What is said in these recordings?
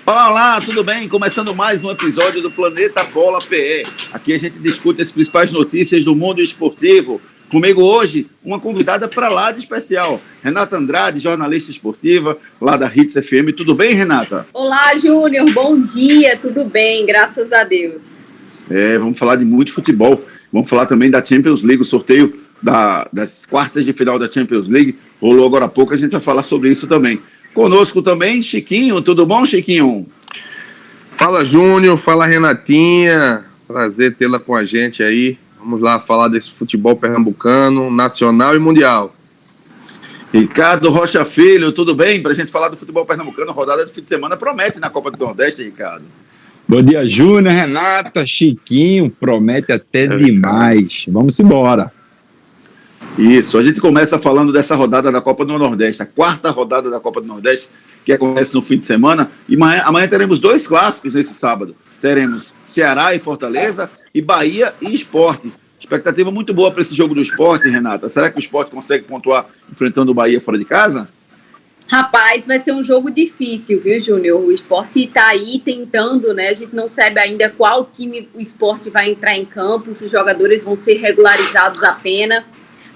Olá, olá, tudo bem? Começando mais um episódio do Planeta Bola PE. Aqui a gente discute as principais notícias do mundo esportivo. Comigo hoje, uma convidada para lá de especial, Renata Andrade, jornalista esportiva, lá da Hits FM. Tudo bem, Renata? Olá, Júnior, bom dia, tudo bem, graças a Deus. Vamos falar de muito futebol. Vamos falar também da Champions League, o sorteio das quartas de final da Champions League. Rolou agora há pouco, a gente vai falar sobre isso também. Conosco também, Chiquinho. Tudo bom, Chiquinho? Fala, Júnior. Fala, Renatinha. Prazer tê-la com a gente aí. Vamos lá falar desse futebol pernambucano, nacional e mundial. Ricardo Rocha Filho, tudo bem? Para a gente falar do futebol pernambucano, rodada de fim de semana promete na Copa do Nordeste, Ricardo. Bom dia, Júnior, Renata, Chiquinho. Promete até demais. Vamos embora. Isso, a gente começa falando dessa rodada da Copa do Nordeste, a quarta rodada da Copa do Nordeste, que acontece no fim de semana. E amanhã teremos dois clássicos nesse sábado. Teremos Ceará e Fortaleza e Bahia e Sport. Expectativa muito boa para esse jogo do Sport, Renata. Será que o Sport consegue pontuar enfrentando o Bahia fora de casa? Rapaz, vai ser um jogo difícil, viu, Júnior? O Sport tá aí tentando, né? A gente não sabe ainda qual time o Sport vai entrar em campo, se os jogadores vão ser regularizados apenas.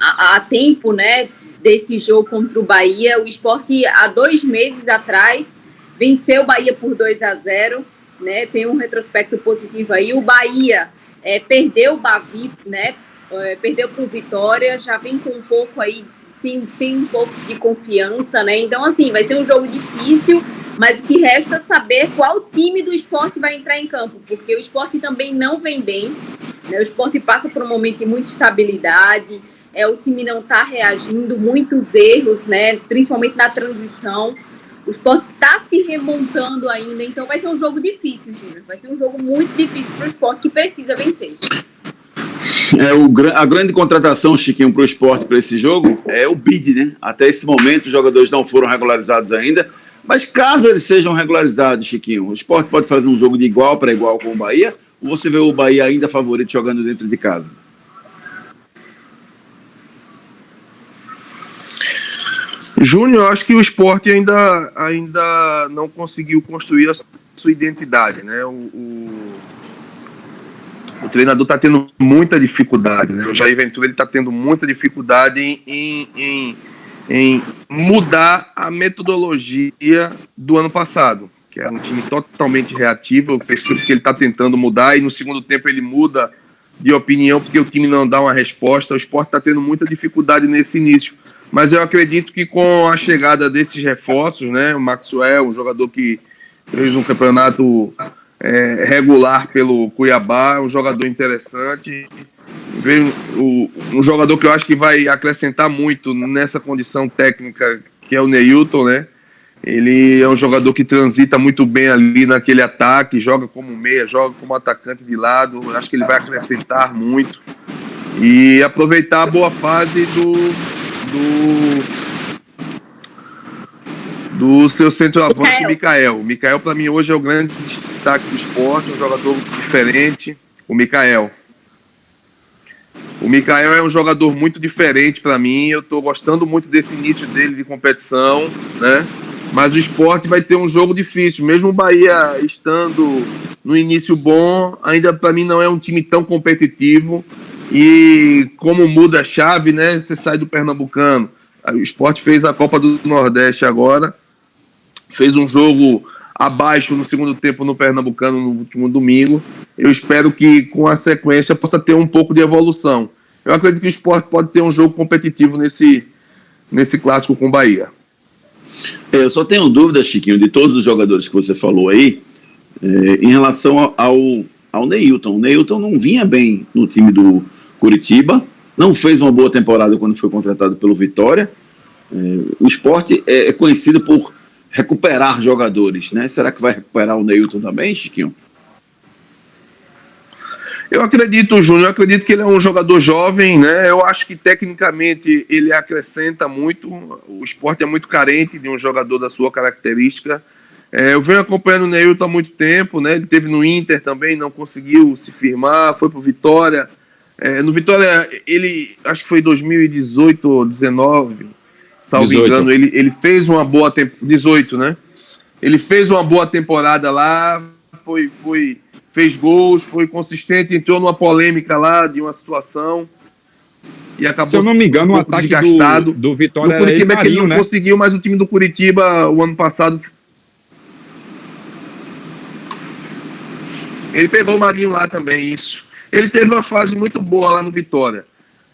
Há tempo, né, desse jogo contra o Bahia. O Sport, há 2 meses atrás, venceu o Bahia por 2-0, né, tem um retrospecto positivo aí. O Bahia perdeu o Bavi, né, perdeu para o Vitória, já vem com um pouco aí, sem um pouco de confiança, né, então assim, vai ser um jogo difícil, mas o que resta é saber qual time do Sport vai entrar em campo, porque o Sport também não vem bem, né, o Sport passa por um momento de muita estabilidade. O time não está reagindo, muitos erros, né? Principalmente na transição. O Sport está se remontando ainda, então vai ser um jogo difícil, Júnior. Vai ser um jogo muito difícil para o Sport, que precisa vencer. A grande contratação, Chiquinho, para o Sport para esse jogo é o bid, né? Até esse momento os jogadores não foram regularizados ainda, mas caso eles sejam regularizados, Chiquinho, o Sport pode fazer um jogo de igual para igual com o Bahia, ou você vê o Bahia ainda favorito jogando dentro de casa? Júnior, eu acho que o Sport ainda não conseguiu construir a sua identidade, né? O treinador está tendo muita dificuldade, né? O Jair Ventura está tendo muita dificuldade em mudar a metodologia do ano passado, que era um time totalmente reativo. Eu percebo que ele está tentando mudar e no segundo tempo ele muda de opinião porque o time não dá uma resposta. O Sport está tendo muita dificuldade nesse início. Mas eu acredito que com a chegada desses reforços, né, o Maxwell, um jogador que fez um campeonato regular pelo Cuiabá, um jogador interessante, veio um jogador que eu acho que vai acrescentar muito nessa condição técnica, que é o Neilton, né? Ele é um jogador que transita muito bem ali naquele ataque, joga como meia, joga como atacante de lado. Eu acho que ele vai acrescentar muito e aproveitar a boa fase do seu centroavante, Mikael. O Mikael, para mim, hoje é o grande destaque do Sport, um jogador diferente. O Mikael é um jogador muito diferente para mim. Eu estou gostando muito desse início dele de competição, né? Mas o Sport vai ter um jogo difícil. Mesmo o Bahia estando no início bom, ainda para mim não é um time tão competitivo. E como muda a chave, né? Você sai do Pernambucano. O Sport fez a Copa do Nordeste agora, fez um jogo abaixo no segundo tempo no Pernambucano no último domingo. Eu espero que com a sequência possa ter um pouco de evolução. Eu acredito que o Sport pode ter um jogo competitivo nesse clássico com o Bahia. Eu só tenho dúvida, Chiquinho, de todos os jogadores que você falou aí, em relação ao Neilton. O Neilton não vinha bem no time do Curitiba, não fez uma boa temporada quando foi contratado pelo Vitória. O Sport é conhecido por recuperar jogadores, né? Será que vai recuperar o Neilton também, Chiquinho? Eu acredito, Júnior, eu acredito que ele é um jogador jovem, né? Eu acho que tecnicamente ele acrescenta muito. O Sport é muito carente de um jogador da sua característica. Eu venho acompanhando o Neilton há muito tempo, né? Ele teve no Inter também, não conseguiu se firmar, foi pro Vitória. No Vitória, ele, acho que foi 2018 ou 2019, salvo engano, ele fez uma boa temporada, 18, né? Ele fez uma boa temporada lá, fez gols, foi consistente, entrou numa polêmica lá de uma situação e acabou. Se eu não me engano, o ataque do Vitória era ele, Marinho, que ele não conseguiu, mas o time do Curitiba o ano passado ele pegou o Marinho lá também, isso. Ele teve uma fase muito boa lá no Vitória.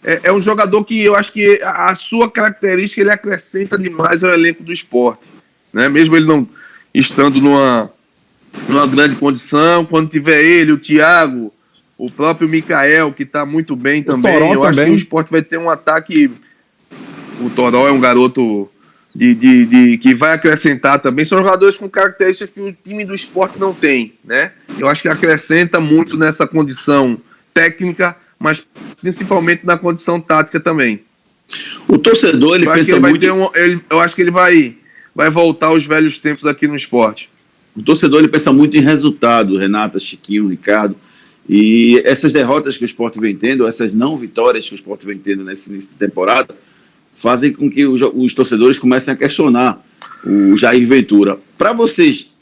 É um jogador que eu acho que a sua característica ele acrescenta demais ao elenco do Sport, né? Mesmo ele não estando numa grande condição, quando tiver ele, o Thiago, o próprio Mikael, que está muito bem também, acho que o Sport vai ter um ataque. O Toró é um garoto que vai acrescentar também. São jogadores com características que o time do Sport não tem, né? Eu acho que acrescenta muito nessa condição técnica, mas principalmente na condição tática também. O torcedor, ele pensa muito... eu acho que ele vai voltar aos velhos tempos aqui no Sport. O torcedor, ele pensa muito em resultado, Renata, Chiquinho, Ricardo, e essas derrotas que o Sport vem tendo, essas não vitórias que o Sport vem tendo nesse início de temporada, fazem com que os torcedores comecem a questionar o Jair Ventura. Para vocês,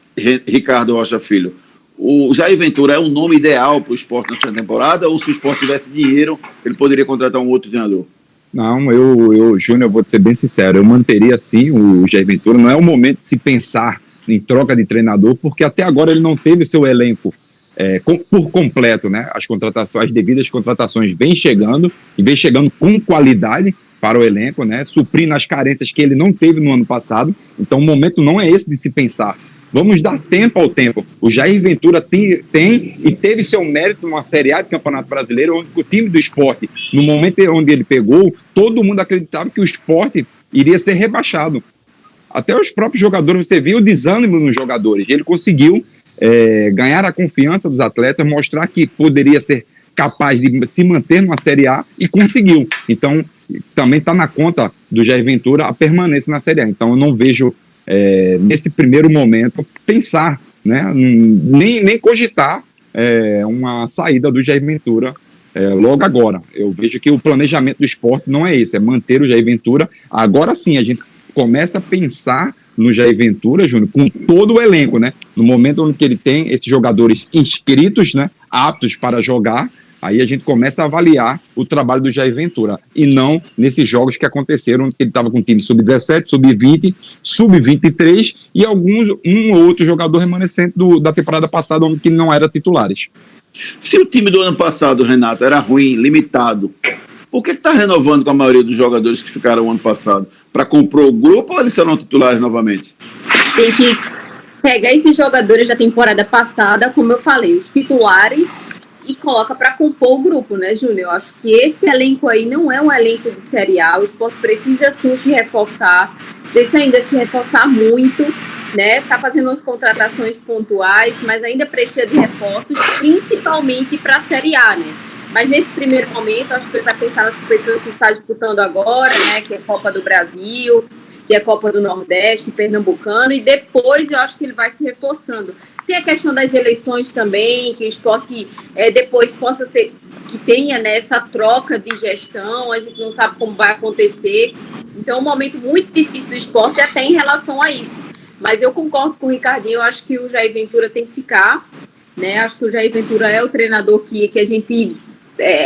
Ricardo Rocha Filho, o Jair Ventura é o nome ideal para o Sport nessa temporada, ou se o Sport tivesse dinheiro, ele poderia contratar um outro treinador? Não, Júnior, vou te ser bem sincero, eu manteria sim o Jair Ventura. Não é o momento de se pensar em troca de treinador, porque até agora ele não teve o seu elenco por completo, né? As devidas contratações vêm chegando, e vem chegando com qualidade para o elenco, né? Suprindo as carências que ele não teve no ano passado. Então o momento não é esse de se pensar. Vamos dar tempo ao tempo. O Jair Ventura tem e teve seu mérito numa Série A de Campeonato Brasileiro, onde o time do Sport, no momento onde ele pegou, todo mundo acreditava que o Sport iria ser rebaixado. Até os próprios jogadores, você viu o desânimo nos jogadores. Ele conseguiu ganhar a confiança dos atletas, mostrar que poderia ser capaz de se manter numa Série A e conseguiu. Então, também está na conta do Jair Ventura a permanência na Série A. Então, eu não vejo, nesse primeiro momento, pensar, né, nem cogitar uma saída do Jair Ventura logo agora. Eu vejo que o planejamento do Sport não é esse, é manter o Jair Ventura. Agora sim, a gente começa a pensar no Jair Ventura, Júnior, com todo o elenco, né? No momento em que ele tem esses jogadores inscritos, né, aptos para jogar, aí a gente começa a avaliar o trabalho do Jair Ventura, e não nesses jogos que aconteceram, que ele estava com o time sub-17, sub-20, sub-23 e um ou outro jogador remanescente da temporada passada, que não era titulares. Se o time do ano passado, Renato, era ruim, limitado, por que está renovando com a maioria dos jogadores que ficaram ano passado? Para comprar o grupo ou eles serão titulares novamente? Tem que pegar esses jogadores da temporada passada, como eu falei, os titulares, e coloca para compor o grupo, né, Júnior? Eu acho que esse elenco aí não é um elenco de Série A. O Sport precisa sim se reforçar, precisa ainda se reforçar muito, né? Tá fazendo umas contratações pontuais, mas ainda precisa de reforços, principalmente para a Série A, né? Mas nesse primeiro momento, acho que ele vai pensar nas competições que está disputando agora, né? Que é a Copa do Brasil, que é a Copa do Nordeste, Pernambucano, e depois eu acho que ele vai se reforçando. Tem a questão das eleições também, que o Sport depois possa ser, que tenha, né, essa troca de gestão, a gente não sabe como vai acontecer. Então é um momento muito difícil do Sport até em relação a isso. Mas eu concordo com o Ricardinho, eu acho que o Jair Ventura tem que ficar, né? Acho que o Jair Ventura é o treinador que a gente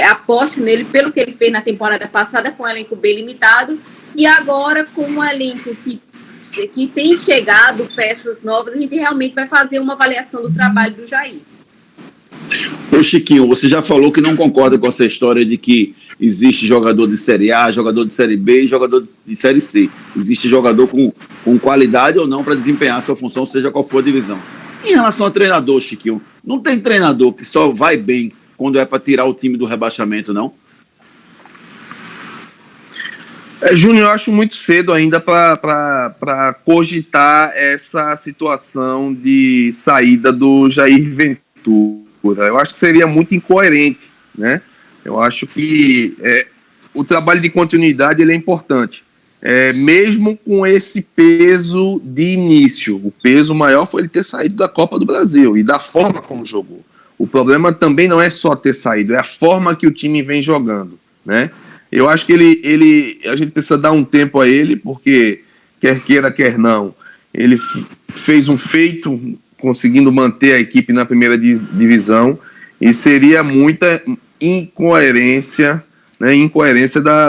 aposta nele pelo que ele fez na temporada passada com um elenco bem limitado, e agora com um elenco que tem chegado peças novas, a gente realmente vai fazer uma avaliação do trabalho do Jair. Ô Chiquinho, você já falou que não concorda com essa história de que existe jogador de Série A, jogador de Série B e jogador de Série C. Existe jogador com qualidade ou não para desempenhar a sua função, seja qual for a divisão. Em relação ao treinador, Chiquinho, não tem treinador que só vai bem quando é para tirar o time do rebaixamento, não? Júnior, eu acho muito cedo ainda para cogitar essa situação de saída do Jair Ventura. Eu acho que seria muito incoerente, né? Eu acho que o trabalho de continuidade ele é importante. Mesmo com esse peso de início, o peso maior foi ele ter saído da Copa do Brasil e da forma como jogou. O problema também não é só ter saído, é a forma que o time vem jogando, né? Eu acho que a gente precisa dar um tempo a ele, porque quer queira, quer não, ele fez um feito conseguindo manter a equipe na primeira divisão, e seria muita incoerência, né,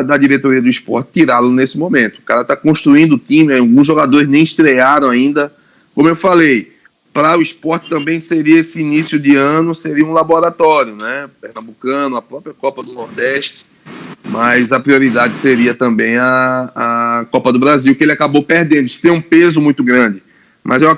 da diretoria do Sport tirá-lo nesse momento. O cara está construindo o time, alguns jogadores nem estrearam ainda. Como eu falei, para o Sport também seria esse início de ano, seria um laboratório, né? Pernambucano, a própria Copa do Nordeste, mas a prioridade seria também a Copa do Brasil, que ele acabou perdendo. Isso tem um peso muito grande, mas eu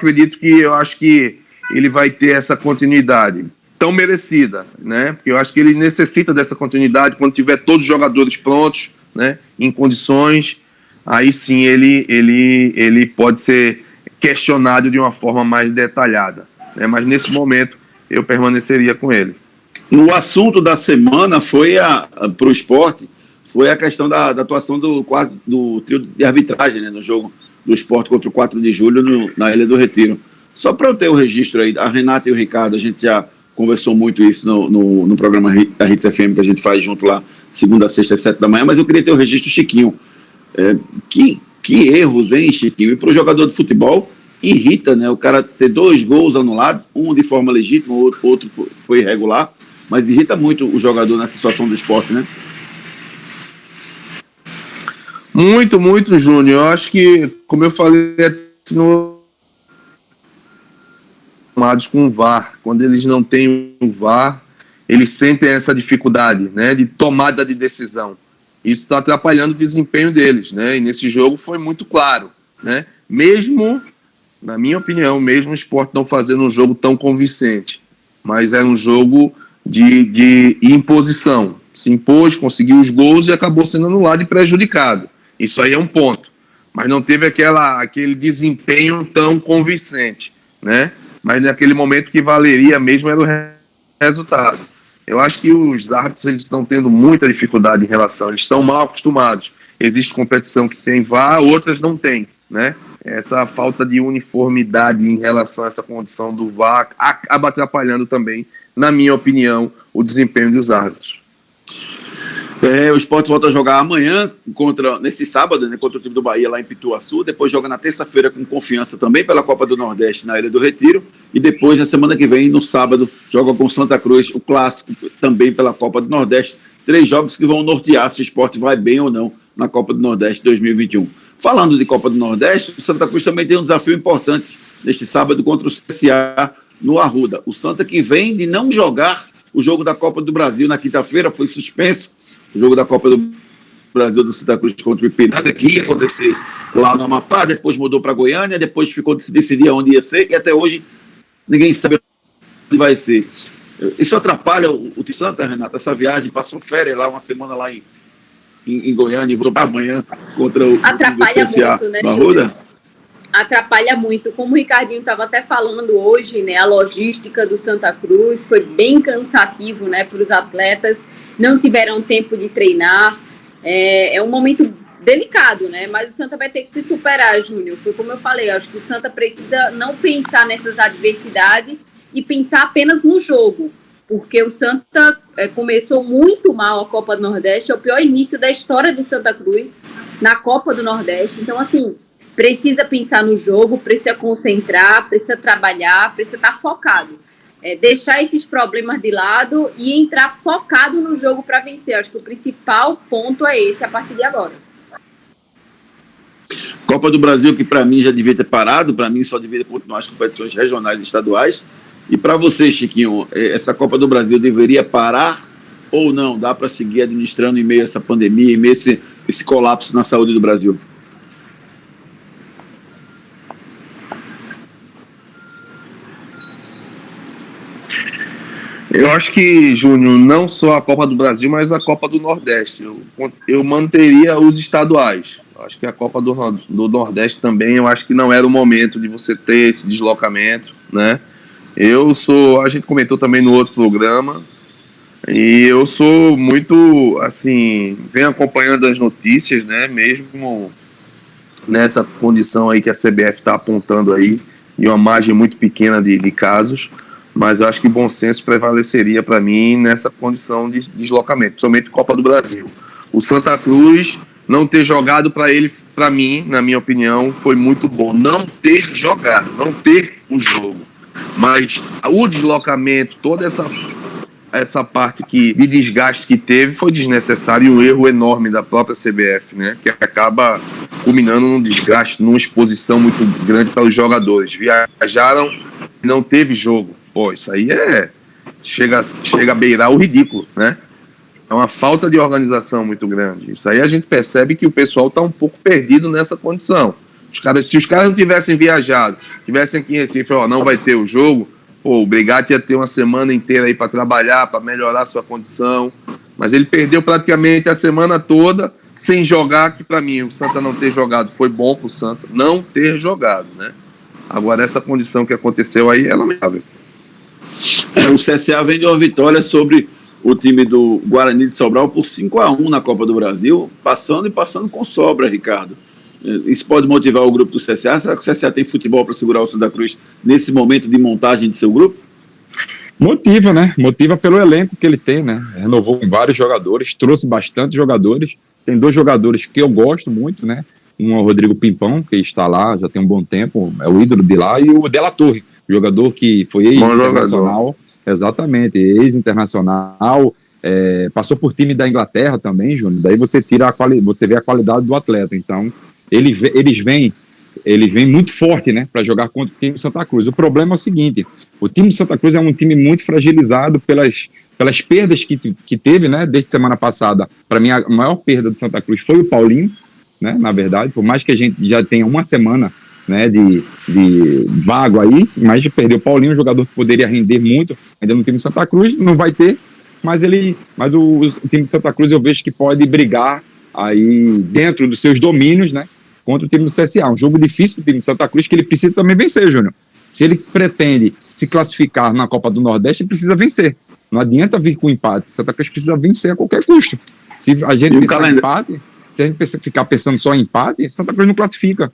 acho que ele vai ter essa continuidade tão merecida, né? Porque eu acho que ele necessita dessa continuidade quando tiver todos os jogadores prontos, né? Em condições, aí sim ele pode ser questionado de uma forma mais detalhada, né? Mas nesse momento eu permaneceria com ele. O assunto da semana foi para o Sport, foi a questão da atuação do trio de arbitragem, né, no jogo do Sport contra o 4 de julho na Ilha do Retiro. Só para eu ter o registro aí, a Renata e o Ricardo, a gente já conversou muito isso no programa da Hits FM, que a gente faz junto lá, segunda a sexta às 7 da manhã, mas eu queria ter o registro, Chiquinho. Que erros, hein, Chiquinho? E para o jogador de futebol, irrita, né? O cara ter 2 gols anulados, um de forma legítima, outro foi irregular, mas irrita muito o jogador nessa situação do Sport, né? Muito, muito, Júnior. Eu acho que, como eu falei, com o VAR. Quando eles não têm o VAR, eles sentem essa dificuldade, né, de tomada de decisão. Isso está atrapalhando o desempenho deles, né? E nesse jogo foi muito claro, né? Mesmo, na minha opinião, mesmo o Sport não fazendo um jogo tão convincente, mas era um jogo de imposição. Se impôs, conseguiu os gols e acabou sendo anulado e prejudicado. Isso aí é um ponto. Mas não teve aquele desempenho tão convincente, né? Mas naquele momento que valeria mesmo era o resultado. Eu acho que os árbitros eles estão tendo muita dificuldade em relação, eles estão mal acostumados. Existe competição que tem VAR, outras não tem, né? Essa falta de uniformidade em relação a essa condição do VAR acaba atrapalhando também, na minha opinião, o desempenho dos árbitros. O Sport volta a jogar amanhã, nesse sábado, né, contra o time do Bahia lá em Pituaçu, depois joga na terça-feira com Confiança também pela Copa do Nordeste na Ilha do Retiro, e depois na semana que vem, no sábado, joga com Santa Cruz, o clássico também pela Copa do Nordeste. 3 jogos que vão nortear se o Sport vai bem ou não na Copa do Nordeste 2021. Falando de Copa do Nordeste, o Santa Cruz também tem um desafio importante neste sábado contra o CSA no Arruda. O Santa que vem de não jogar o jogo da Copa do Brasil na quinta-feira, foi suspenso o jogo da Copa do Brasil do Santa Cruz contra o Ipiranga, que ia acontecer lá no Amapá, depois mudou para Goiânia, depois ficou de se decidir onde ia ser, e até hoje ninguém sabe onde vai ser. Isso atrapalha o Santa, Renata, essa viagem, passou férias lá, uma semana lá em Goiânia, e voltou para amanhã contra o atrapalha muito, né, Arruda? Atrapalha muito. Como o Ricardinho estava até falando hoje, né, a logística do Santa Cruz foi bem cansativo, né, para os atletas, não tiveram tempo de treinar, é um momento delicado, né, mas o Santa vai ter que se superar, Júnior. Foi como eu falei, acho que o Santa precisa não pensar nessas adversidades e pensar apenas no jogo, porque o Santa começou muito mal a Copa do Nordeste, é o pior início da história do Santa Cruz na Copa do Nordeste, então assim, precisa pensar no jogo, precisa concentrar, precisa trabalhar, precisa estar focado. Deixar esses problemas de lado e entrar focado no jogo para vencer. Acho que o principal ponto é esse a partir de agora. Copa do Brasil, que para mim já devia ter parado, para mim só devia continuar as competições regionais e estaduais. E para você, Chiquinho, essa Copa do Brasil deveria parar ou não? Dá para seguir administrando em meio a essa pandemia, em meio a esse colapso na saúde do Brasil? Eu acho que, Júnior, não só a Copa do Brasil, mas a Copa do Nordeste. Eu manteria os estaduais. Eu acho que a Copa do Nordeste também, eu acho que não era o momento de você ter esse deslocamento, né? A gente comentou também no outro programa, e eu sou muito, assim, venho acompanhando as notícias, né? Mesmo nessa condição aí que a CBF está apontando aí, de uma margem muito pequena de casos, mas eu acho que bom senso prevaleceria para mim nessa condição de deslocamento, principalmente Copa do Brasil. O Santa Cruz não ter jogado para ele, para mim, na minha opinião, foi muito bom. Não ter jogado, não ter o jogo. Mas o deslocamento, toda essa parte de desgaste que teve foi desnecessário e um erro enorme da própria CBF, né? Que acaba culminando num desgaste, numa exposição muito grande para os jogadores. Viajaram e não teve jogo. Pô, isso aí chega a beirar o ridículo, né? É uma falta de organização muito grande. Isso aí a gente percebe que o pessoal está um pouco perdido nessa condição. Se os caras não tivessem viajado, tivessem aqui em Recife, não vai ter o jogo, o Brigatti ia ter uma semana inteira aí para trabalhar, para melhorar a sua condição. Mas ele perdeu praticamente a semana toda sem jogar, que para mim o Santa não ter jogado foi bom para o Santa não ter jogado, né? Agora essa condição que aconteceu aí é lamentável. O CSA vem de uma vitória sobre o time do Guarani de Sobral por 5-1 na Copa do Brasil, passando com sobra, Ricardo. Isso pode motivar o grupo do CSA? Será que o CSA tem futebol para segurar o Santa Cruz nesse momento de montagem de seu grupo? Motiva, né? Motiva pelo elenco que ele tem, né? Renovou com vários jogadores, trouxe bastante jogadores. Tem 2 jogadores que eu gosto muito, né? Um é o Rodrigo Pimpão, que está lá já tem um bom tempo, é o ídolo de lá, e o Della Torre, jogador que foi ex-internacional, exatamente, ex-internacional, passou por time da Inglaterra também, Júnior. Daí você você vê a qualidade do atleta. Então, eles vêm muito forte, né, para jogar contra o time de Santa Cruz. O problema é o seguinte: o time de Santa Cruz é um time muito fragilizado pelas perdas que teve, né, desde semana passada. Para mim, a maior perda do Santa Cruz foi o Paulinho, né, na verdade, por mais que a gente já tenha uma semana, né, de vago aí, mas perdeu o Paulinho, um jogador que poderia render muito ainda no time de Santa Cruz, não vai ter, mas o time de Santa Cruz eu vejo que pode brigar aí dentro dos seus domínios, né, contra o time do CSA. Um jogo difícil para o time de Santa Cruz, que ele precisa também vencer, Júnior. Se ele pretende se classificar na Copa do Nordeste, ele precisa vencer. Não adianta vir com empate. Santa Cruz precisa vencer a qualquer custo. Se a gente pensar em empate, se a gente ficar pensando só em empate, Santa Cruz não classifica.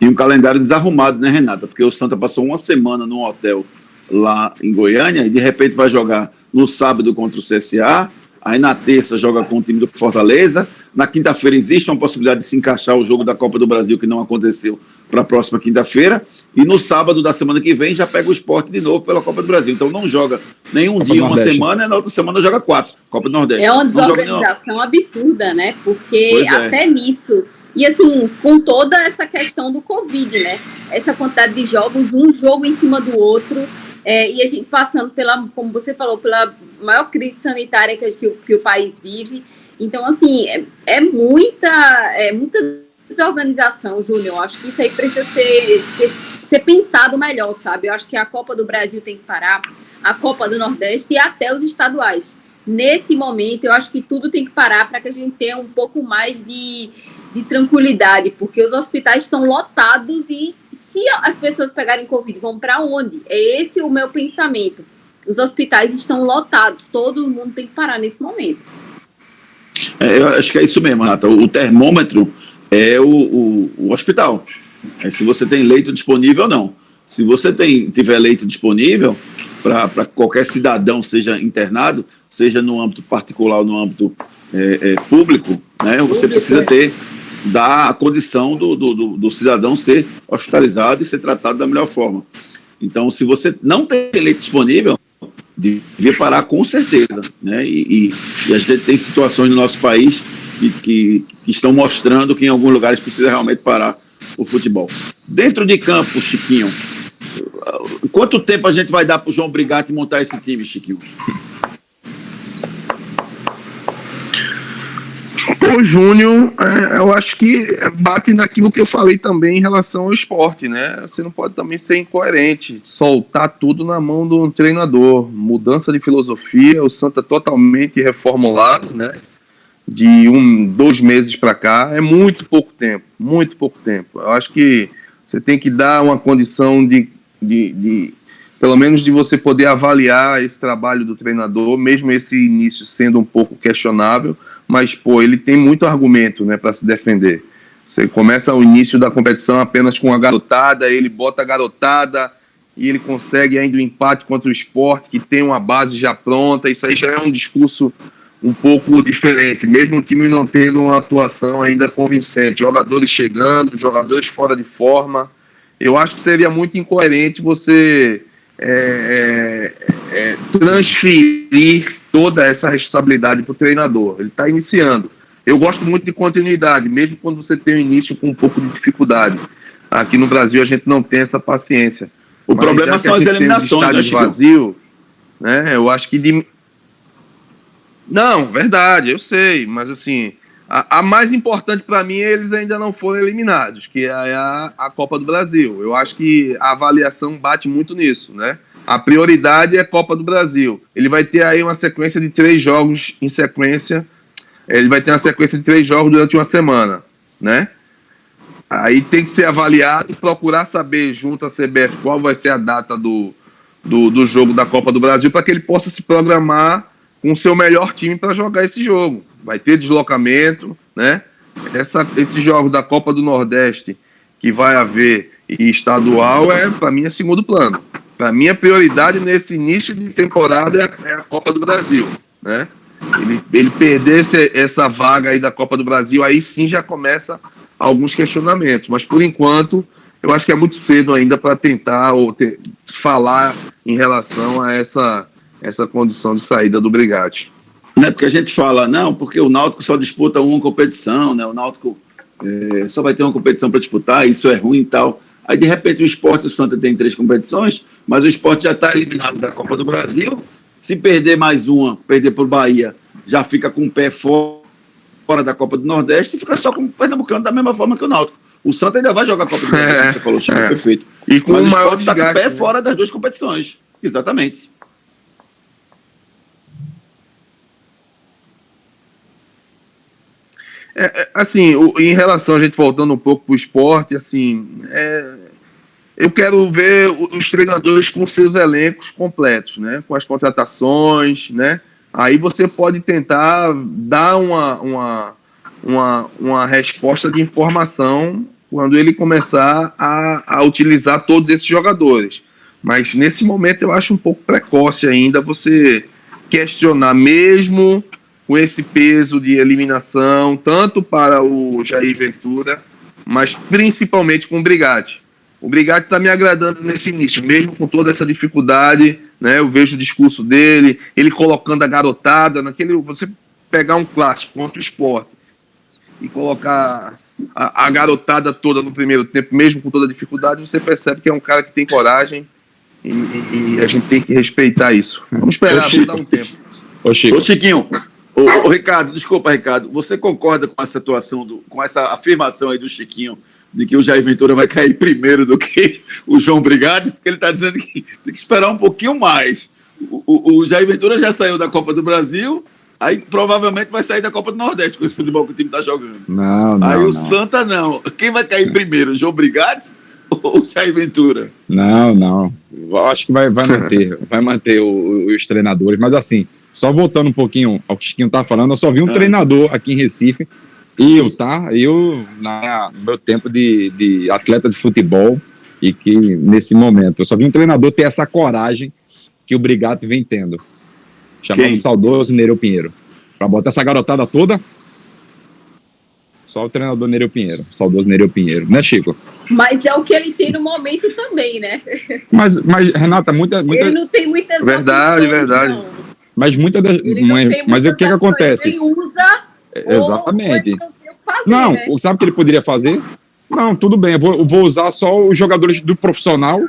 E um calendário desarrumado, né, Renata? Porque o Santa passou uma semana num hotel lá em Goiânia e de repente vai jogar no sábado contra o CSA, aí na terça joga com o time do Fortaleza, na quinta-feira existe uma possibilidade de se encaixar o jogo da Copa do Brasil, que não aconteceu, para a próxima quinta-feira, e no sábado da semana que vem já pega o Sport de novo pela Copa do Brasil. Então não joga nenhum Copa dia, uma semana, e na outra semana joga 4, Copa do Nordeste. É uma desorganização absurda, né? Porque até nisso... E assim, com toda essa questão do Covid, né? Essa quantidade de jogos, um jogo em cima do outro, e a gente passando pela, como você falou, pela maior crise sanitária que o país vive. Então, assim, é muita desorganização, Júnior. Eu acho que isso aí precisa ser pensado melhor, sabe? Eu acho que a Copa do Brasil tem que parar, a Copa do Nordeste e até os estaduais. Nesse momento, eu acho que tudo tem que parar para que a gente tenha um pouco mais de tranquilidade, porque os hospitais estão lotados e se as pessoas pegarem Covid, vão para onde? É esse o meu pensamento. Os hospitais estão lotados, todo mundo tem que parar nesse momento. Eu acho que é isso mesmo, Renata. O termômetro é o hospital. Se você tem leito disponível ou não. Se você tiver leito disponível para qualquer cidadão, seja internado, seja no âmbito particular ou no âmbito público, né, você precisa dar a condição do cidadão ser hospitalizado e ser tratado da melhor forma. Então, se você não tem leito disponível, devia parar com certeza, né? E a gente tem situações no nosso país que estão mostrando que em alguns lugares precisa realmente parar o futebol. Dentro de campo, Chiquinho, quanto tempo a gente vai dar para o João Brigatti montar esse time, Chiquinho? O Júnior, eu acho que bate naquilo que eu falei também em relação ao esporte, né? Você não pode também ser incoerente, soltar tudo na mão do treinador. Mudança de filosofia, o Santa totalmente reformulado, né? De 2 meses para cá, é muito pouco tempo, muito pouco tempo. Eu acho que você tem que dar uma condição de pelo menos de você poder avaliar esse trabalho do treinador, mesmo esse início sendo um pouco questionável, mas, ele tem muito argumento, né, para se defender. Você começa o início da competição apenas com a garotada, ele bota a garotada e ele consegue ainda o empate contra o Sport, que tem uma base já pronta. Isso aí já é um discurso um pouco diferente, mesmo o time não tendo uma atuação ainda convincente, jogadores chegando, jogadores fora de forma. Eu acho que seria muito incoerente você transferir toda essa responsabilidade para o treinador. Ele está iniciando. Eu gosto muito de continuidade, mesmo quando você tem um início com um pouco de dificuldade. Aqui no Brasil a gente não tem essa paciência. O problema são as eliminações, né, Chico? Vazio, né, eu acho que... Não, verdade, eu sei, mas assim, a mais importante para mim é eles ainda não foram eliminados, que é a Copa do Brasil. Eu acho que a avaliação bate muito nisso, né? A prioridade é a Copa do Brasil. Ele vai ter aí uma sequência de 3 jogos em sequência. Ele vai ter uma sequência de 3 jogos durante uma semana, né? Aí tem que ser avaliado e procurar saber junto à CBF qual vai ser a data do jogo da Copa do Brasil para que ele possa se programar com o seu melhor time para jogar esse jogo. Vai ter deslocamento, né? Esse jogo da Copa do Nordeste que vai haver e estadual para mim é segundo plano. Para mim a prioridade nesse início de temporada é a Copa do Brasil, né? Ele perder essa vaga aí da Copa do Brasil, aí sim já começa alguns questionamentos, mas por enquanto eu acho que é muito cedo ainda para tentar falar em relação a essa condição de saída do Brigatti. Não é porque a gente fala, não, porque o Náutico só disputa uma competição, né? O Náutico só vai ter uma competição para disputar, isso é ruim e tal. Aí, de repente, o Sport e o Santa tem 3 competições, mas o Sport já está eliminado da Copa do Brasil. Se perder mais uma, perder por Bahia, já fica com o pé fora da Copa do Nordeste e fica só com o Pernambucano da mesma forma que o Náutico. O Santa ainda vai jogar a Copa do Nordeste, você falou, Chico, perfeito. E com mas o maior Sport está com o pé né? fora das 2 competições. Exatamente. Assim, em relação a gente voltando um pouco para o esporte, assim, eu quero ver os treinadores com seus elencos completos, né? Com as contratações, né? Aí você pode tentar dar uma resposta de informação quando ele começar a utilizar todos esses jogadores. Mas nesse momento eu acho um pouco precoce ainda você questionar, mesmo com esse peso de eliminação, tanto para o Jair Ventura, mas principalmente com o Brigatti. O Brigatti está me agradando nesse início, mesmo com toda essa dificuldade, né? Eu vejo o discurso dele, ele colocando a garotada, você pegar um clássico contra o Sport e colocar a garotada toda no primeiro tempo, mesmo com toda a dificuldade, você percebe que é um cara que tem coragem e a gente tem que respeitar isso. Vamos esperar, vamos dar um tempo. Ô Chiquinho, ô Ricardo, desculpa, Ricardo, você concorda com essa atuação, com essa afirmação aí do Chiquinho, de que o Jair Ventura vai cair primeiro do que o João Brigatti? Porque ele está dizendo que tem que esperar um pouquinho mais. O Jair Ventura já saiu da Copa do Brasil, aí provavelmente vai sair da Copa do Nordeste com esse futebol que o time está jogando. Não. Aí o Santa não. Quem vai cair primeiro, o João Brigatti ou o Jair Ventura? Não. Eu acho que vai manter os treinadores, mas assim, só voltando um pouquinho ao que o Chiquinho tá falando, eu só vi um treinador aqui em Recife, eu no meu tempo de atleta de futebol, e que nesse momento, eu só vi um treinador ter essa coragem que o Brigatti vem tendo, chamado o saudoso Nereu Pinheiro, para botar essa garotada toda, só o treinador Nereu Pinheiro, saudoso Nereu Pinheiro, né, Chico? Mas é o que ele tem no momento também, né? Mas Renata, muita... Ele não tem muitas Verdade. Não. Mas muita das... Mas o que acontece? Ele usa... Exatamente. Ele não tem o que fazer, não, né? sabe o que ele poderia fazer? Não, tudo bem, eu vou usar só os jogadores do profissional,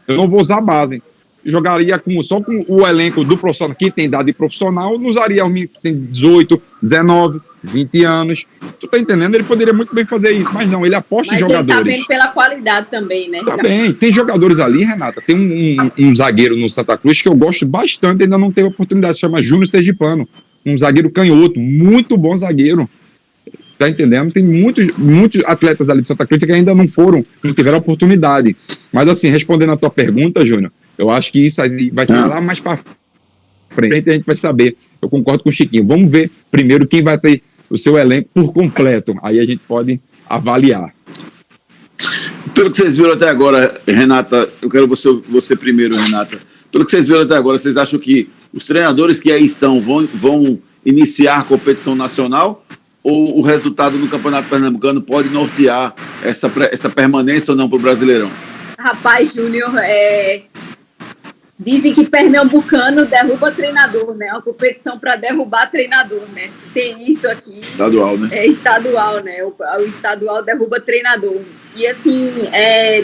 eu não vou usar a base. Jogaria só com o elenco do profissional, que tem idade profissional, não usaria os que tem 18, 19, 20 anos. Tu tá entendendo? Ele poderia muito bem fazer isso, mas não, ele aposta em jogadores. Mas ele tá vendo pela qualidade também, né? Também, tem jogadores ali, Renata, tem um zagueiro no Santa Cruz que eu gosto bastante, ainda não teve oportunidade, se chama Júnior Sergipano, um zagueiro canhoto, muito bom zagueiro. Tá entendendo? Tem muitos atletas ali de Santa Cruz que ainda não tiveram oportunidade. Mas assim, respondendo a tua pergunta, Júnior, eu acho que isso vai ser lá mais para frente, a gente vai saber. Eu concordo com o Chiquinho. Vamos ver primeiro quem vai ter o seu elenco por completo. Aí a gente pode avaliar. Pelo que vocês viram até agora, Renata, eu quero você primeiro, Renata. Pelo que vocês viram até agora, vocês acham que os treinadores que aí estão vão iniciar a competição nacional, ou o resultado no Campeonato Pernambucano pode nortear essa permanência ou não para o Brasileirão? Rapaz, Júnior, dizem que pernambucano derruba treinador, né? Uma competição para derrubar treinador, né? Se tem isso aqui... Estadual, né? É estadual, né? O estadual derruba treinador. E assim,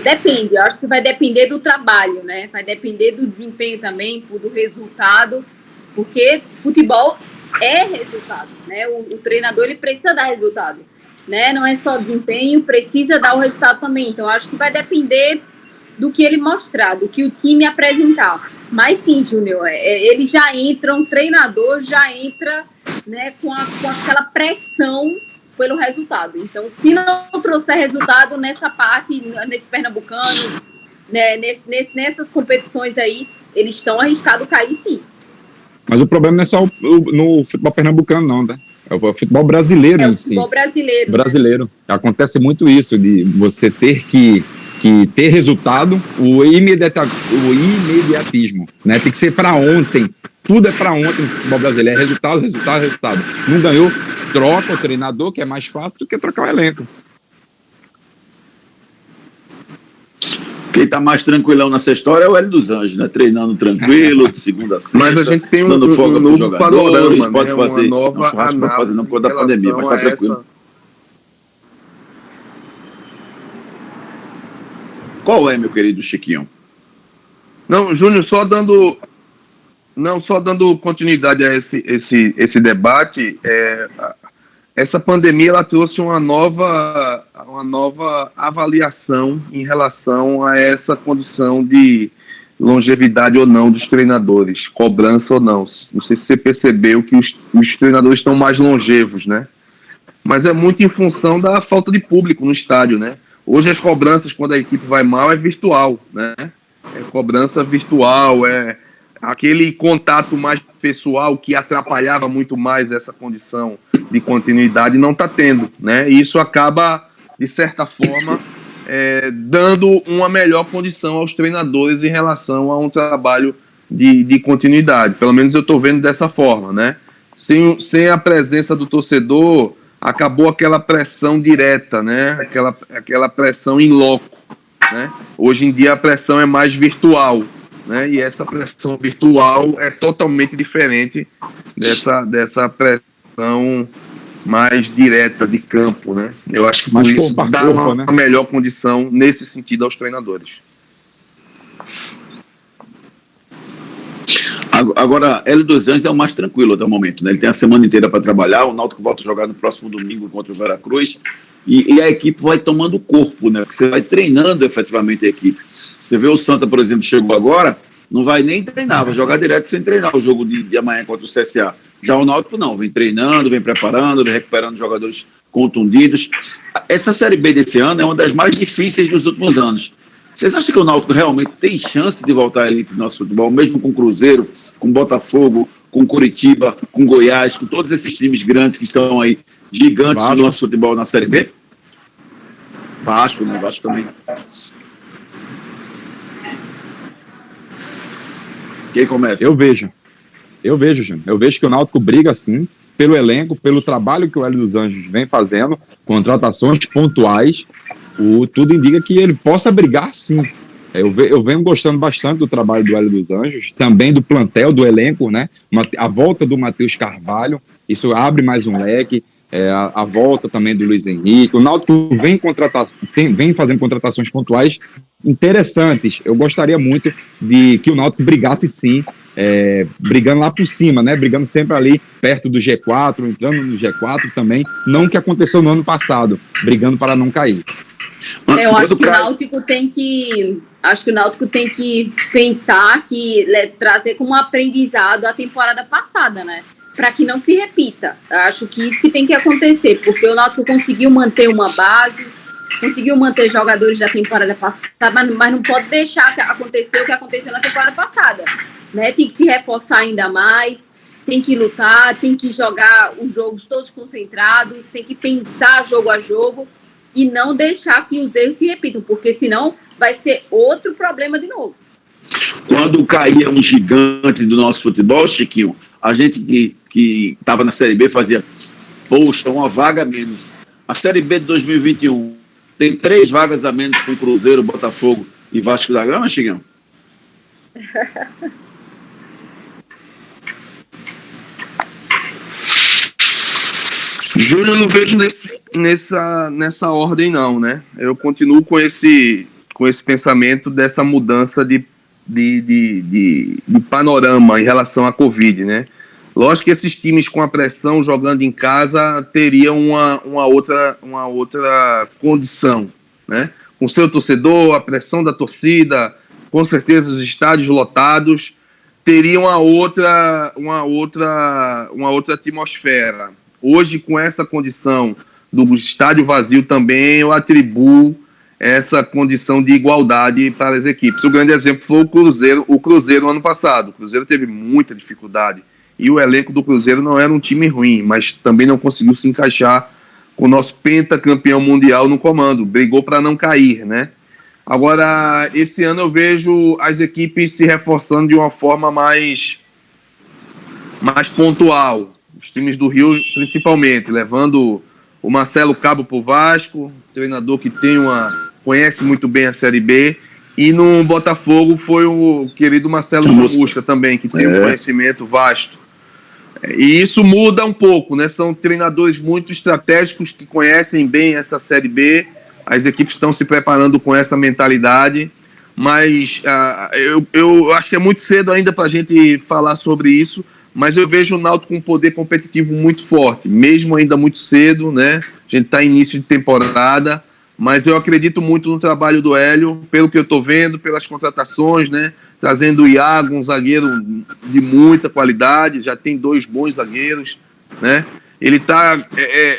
depende. Eu acho que vai depender do trabalho, né? Vai depender do desempenho também, do resultado, porque futebol é resultado, né? O treinador, ele precisa dar resultado, né? Não é só desempenho, precisa dar o resultado também. Então, eu acho que vai depender do que ele mostrar, do que o time apresentar. Mas sim, Júnior, ele já entra, um treinador já entra, né, com aquela pressão pelo resultado. Então, se não trouxer resultado nessa parte, nesse Pernambucano, né, nessas competições aí, eles estão arriscados cair, sim. Mas o problema não é só no futebol pernambucano, não, né? É o futebol brasileiro em si. É o futebol brasileiro. Brasileiro. Né? Acontece muito isso, de você ter que ter resultado, o imediatismo, né? Tem que ser para ontem. Tudo é para ontem no futebol brasileiro. É resultado. Não ganhou, troca o treinador, que é mais fácil do que trocar o elenco. Quem está mais tranquilão nessa história é o Hélio dos Anjos, né? Treinando tranquilo, de segunda a sexta. Mas a gente tem dando folga para os jogadores, pode né? fazer. Não, churrasco pode fazer não por conta da pandemia, mas está tranquilo. Qual é, meu querido Chiquinho? Não, Júnior, só dando continuidade a esse debate, essa pandemia ela trouxe uma nova avaliação em relação a essa condição de longevidade ou não dos treinadores, cobrança ou não. Não sei se você percebeu que os treinadores estão mais longevos, né? Mas é muito em função da falta de público no estádio, né? Hoje as cobranças, quando a equipe vai mal, é virtual, né? É cobrança virtual, é aquele contato mais pessoal que atrapalhava muito mais essa condição de continuidade, não está tendo, né? E isso acaba, de certa forma, dando uma melhor condição aos treinadores em relação a um trabalho de continuidade. Pelo menos eu estou vendo dessa forma, né? Sem a presença do torcedor, acabou aquela pressão direta, né? Aquela pressão in loco, né? Hoje em dia a pressão é mais virtual, né? E essa pressão virtual é totalmente diferente dessa pressão mais direta de campo, né? Eu acho que por isso dá uma melhor condição nesse sentido aos treinadores. Agora, Hélio dos Anjos é o mais tranquilo até o momento, né? Ele tem a semana inteira para trabalhar, o Náutico volta a jogar no próximo domingo contra o Veracruz, e a equipe vai tomando corpo, né? Porque você vai treinando efetivamente a equipe. Você vê o Santa, por exemplo, chegou agora, não vai nem treinar, vai jogar direto sem treinar o jogo de amanhã contra o CSA. Já o Náutico não, vem treinando, vem preparando, vem recuperando jogadores contundidos. Essa Série B desse ano é uma das mais difíceis dos últimos anos. Vocês acham que o Náutico realmente tem chance de voltar à elite do nosso futebol, mesmo com o Cruzeiro, com o Botafogo, com o Coritiba, com o Goiás, com todos esses times grandes que estão aí, gigantes do nosso futebol na Série B? Vasco, né? Vasco também. Quem começa? Eu vejo, Júnior. Eu vejo que o Náutico briga, sim, pelo elenco, pelo trabalho que o Hélio dos Anjos vem fazendo, contratações pontuais. Tudo indica que ele possa brigar, sim. Eu venho gostando bastante do trabalho do Hélio dos Anjos, também do plantel, do elenco, né? A volta do Matheus Carvalho, isso abre mais um leque. A volta também do Luiz Henrique. O Náutico vem fazendo contratações pontuais interessantes. Eu gostaria muito de que o Náutico brigasse, sim, brigando lá por cima, né? Brigando sempre ali perto do G4, entrando no G4 também, não o que aconteceu no ano passado, brigando para não cair. Eu acho que o Náutico tem que pensar trazer como aprendizado a temporada passada, né? Para que não se repita. Eu acho que isso que tem que acontecer, porque o Náutico conseguiu manter uma base, conseguiu manter jogadores da temporada passada, mas não pode deixar acontecer o que aconteceu na temporada passada, né? Tem que se reforçar ainda mais, tem que lutar, tem que jogar os jogos todos concentrados, tem que pensar jogo a jogo e não deixar que os erros se repitam, porque senão vai ser outro problema de novo. Quando caía um gigante do nosso futebol, Chiquinho, a gente que que estava na Série B fazia, poxa, uma vaga a menos. A Série B de 2021 tem 3 vagas a menos com Cruzeiro, Botafogo e Vasco da Gama, Chigão? Júnior, eu não vejo nessa ordem, não, né? Eu continuo com esse pensamento dessa mudança de panorama em relação à Covid, né? Lógico que esses times com a pressão jogando em casa teriam uma outra condição, né? Com seu torcedor, a pressão da torcida, com certeza os estádios lotados teriam uma outra atmosfera. Hoje, com essa condição do estádio vazio também, eu atribuo essa condição de igualdade para as equipes. O grande exemplo foi o Cruzeiro ano passado. O Cruzeiro teve muita dificuldade e o elenco do Cruzeiro não era um time ruim, mas também não conseguiu se encaixar com o nosso pentacampeão mundial no comando. Brigou para não cair, né? Agora, esse ano eu vejo as equipes se reforçando de uma forma mais pontual. Os times do Rio, principalmente, levando o Marcelo Cabo para o Vasco, treinador que conhece muito bem a Série B, e no Botafogo foi o querido Marcelo Chamusca também, que tem um conhecimento vasto. E isso muda um pouco, né? São treinadores muito estratégicos que conhecem bem essa Série B, as equipes estão se preparando com essa mentalidade, mas eu acho que é muito cedo ainda para a gente falar sobre isso, mas eu vejo o Náutico com um poder competitivo muito forte, mesmo ainda muito cedo, né? A gente está em início de temporada, mas eu acredito muito no trabalho do Hélio, pelo que eu estou vendo, pelas contratações, né? Trazendo o Iago, um zagueiro de muita qualidade, já tem 2 bons zagueiros, né? Ele está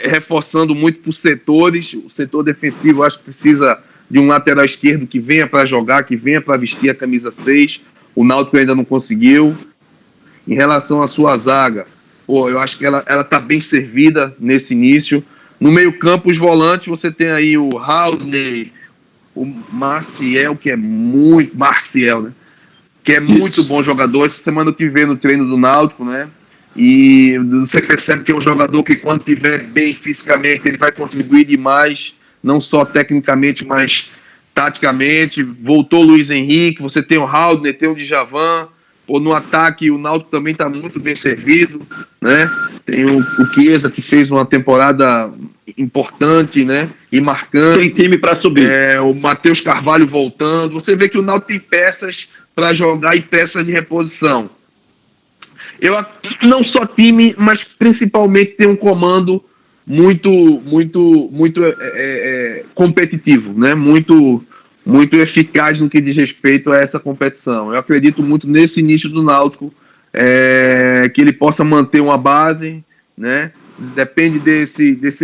reforçando muito por setores, o setor defensivo eu acho que precisa de um lateral esquerdo que venha para jogar, que venha para vestir a camisa 6, o Náutico ainda não conseguiu. Em relação à sua zaga, eu acho que ela está bem servida nesse início. No meio-campo, os volantes, você tem aí o Haldney, o Maciel, que é muito. Marcial, né? Que é muito bom jogador. Essa semana eu tive vendo o treino do Náutico, né? E você percebe que é um jogador que, quando estiver bem fisicamente, ele vai contribuir demais, não só tecnicamente, mas taticamente. Voltou o Luiz Henrique, você tem o Haldney, tem o Djavan. No ataque, o Náutico também está muito bem servido, né? Tem o Chiesa, que fez uma temporada importante, né? E marcante. Tem time para subir. O Matheus Carvalho voltando. Você vê que o Náutico tem peças para jogar e peças de reposição. Não só time, mas principalmente tem um comando muito competitivo, né? Muito eficaz no que diz respeito a essa competição. Eu acredito muito nesse início do Náutico, que ele possa manter uma base, né? Depende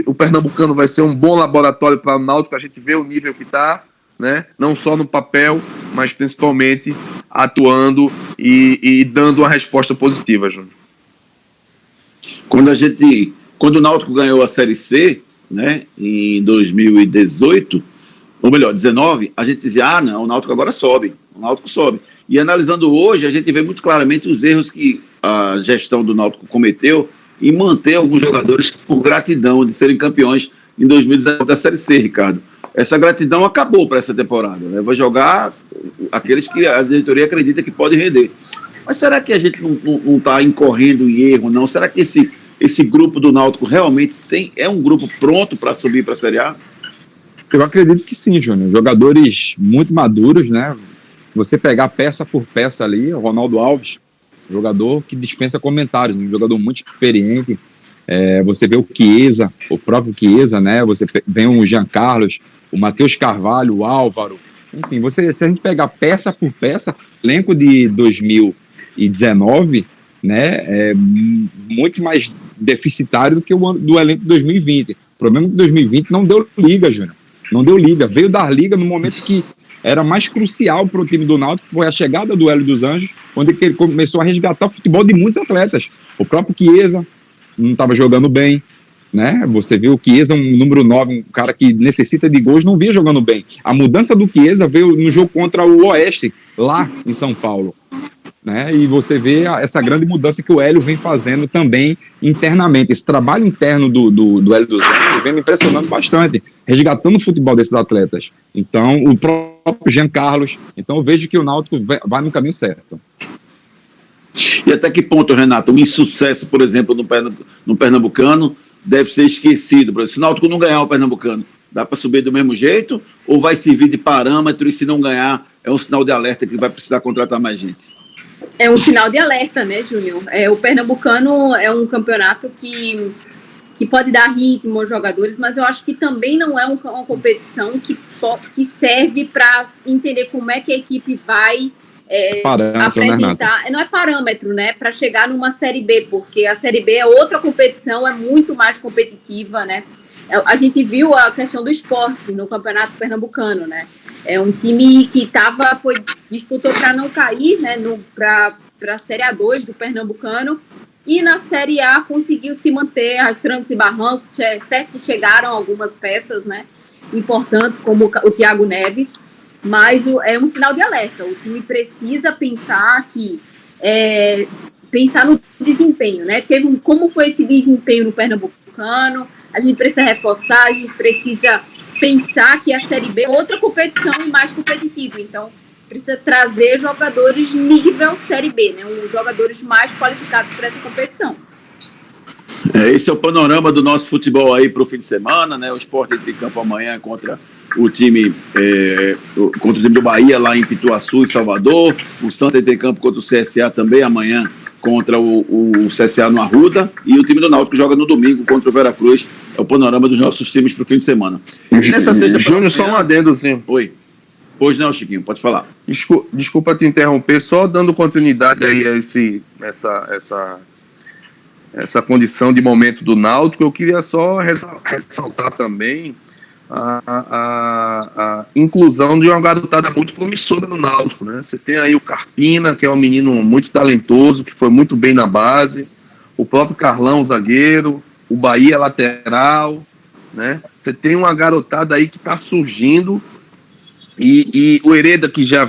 o Pernambucano vai ser um bom laboratório para o Náutico, a gente vê o nível que está, né? Não só no papel, mas principalmente atuando e dando uma resposta positiva, Júnior. Quando o Náutico ganhou a Série C, né, em 2018, ou melhor, 19, a gente dizia, não, o Náutico agora sobe, o Náutico sobe. E analisando hoje, a gente vê muito claramente os erros que a gestão do Náutico cometeu em manter alguns jogadores por gratidão de serem campeões em 2019 da Série C, Ricardo. Essa gratidão acabou para essa temporada, né? Vai jogar aqueles que a diretoria acredita que podem render. Mas será que a gente não está incorrendo em erro, não? Será que esse grupo do Náutico realmente é um grupo pronto para subir para a Série A? Eu acredito que sim, Júnior. Jogadores muito maduros, né? Se você pegar peça por peça ali, o Ronaldo Alves, jogador que dispensa comentários, um jogador muito experiente. Você vê o Chiesa, o próprio Chiesa, né? Você vê o Jean Carlos, o Matheus Carvalho, o Álvaro. Enfim, se a gente pegar peça por peça, elenco de 2019, né, é muito mais deficitário do que o do elenco de 2020. O problema é que 2020 não deu liga, Júnior. Não deu liga. Veio dar liga no momento que era mais crucial para o time do Náutico, foi a chegada do Hélio dos Anjos, onde ele começou a resgatar o futebol de muitos atletas. O próprio Chiesa não estava jogando bem, né? Você viu o Chiesa, um número 9, um cara que necessita de gols, não vinha jogando bem. A mudança do Chiesa veio no jogo contra o Oeste, lá em São Paulo. né? E você vê essa grande mudança que o Hélio vem fazendo também internamente. Esse trabalho interno do Hélio dos Anjos vem me impressionando bastante, resgatando o futebol desses atletas. Então, o próprio Jean Carlos. Então, eu vejo que o Náutico vai no caminho certo. E até que ponto, Renato, um insucesso, por exemplo, no Pernambucano deve ser esquecido? Por exemplo, se o Náutico não ganhar o Pernambucano, dá para subir do mesmo jeito? Ou vai servir de parâmetro e se não ganhar, é um sinal de alerta que vai precisar contratar mais gente? É um sinal de alerta, né, Júnior? O Pernambucano é um campeonato que pode dar ritmo aos jogadores, mas eu acho que também não é uma competição que serve para entender como é que a equipe vai apresentar. Né, não é parâmetro, né, para chegar numa Série B, porque a Série B é outra competição, é muito mais competitiva, né? A gente viu a questão do Sport no Campeonato Pernambucano, né? É um time que disputou para não cair, né, para a Série A2 do Pernambucano, e na Série A conseguiu se manter, as trancos e barrancos, certo que chegaram algumas peças, né, importantes, como o Thiago Neves, mas é um sinal de alerta. O time precisa pensar pensar no desempenho, né? Como foi esse desempenho no Pernambucano? A gente precisa reforçar, a gente precisa pensar que a Série B é outra competição e mais competitiva. Então, precisa trazer jogadores nível Série B, né? Os jogadores mais qualificados para essa competição. Esse é o panorama do nosso futebol aí para o fim de semana, né? O Sport entra em campo amanhã contra o time do Bahia lá em Pituaçu e Salvador. O Santa entra em campo contra o CSA também amanhã contra o CSA no Arruda, e o time do Náutico joga no domingo contra o Veracruz. É o panorama dos nossos times para o fim de semana. Júnior, só um adendozinho. Oi. Pois não, Chiquinho, pode falar. Desculpa te interromper, só dando continuidade aí a essa condição de momento do Náutico, eu queria só ressaltar também a inclusão de uma garotada muito promissora no Náutico, né? Você tem aí o Carpina, que é um menino muito talentoso, que foi muito bem na base, o próprio Carlão, zagueiro, o Bahia, lateral, né? Você tem uma garotada aí que está surgindo, e o Hereda, que já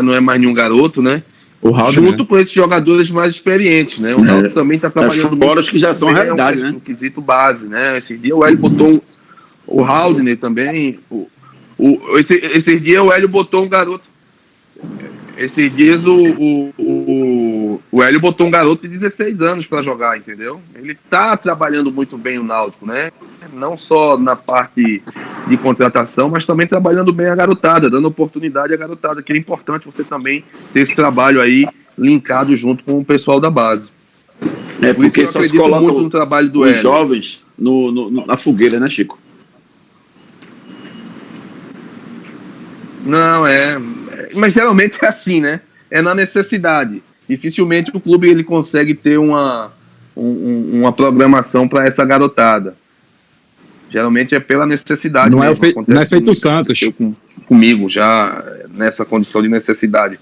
não é mais nenhum garoto, né? O Raul, junto com esses jogadores mais experientes, né? O Náutico também está trabalhando fora que já são realidade, né? No quesito base, né? Esse dia o Hélio botou o Haldner também. Esses dias o Hélio botou um garoto. Esses dias o Hélio botou um garoto de 16 anos para jogar, entendeu? Ele está trabalhando muito bem o Náutico, né? Não só na parte de contratação, mas também trabalhando bem a garotada, dando oportunidade à garotada, que é importante você também ter esse trabalho aí linkado junto com o pessoal da base. Porque só se coloca muito no trabalho do os Hélio. Jovens na fogueira, né, Chico? Não, mas geralmente é assim, né? É na necessidade. Dificilmente o clube ele consegue ter uma programação para essa garotada. Geralmente é pela necessidade. Não mesmo. Não é feito o Santos. Comigo já nessa condição de necessidade.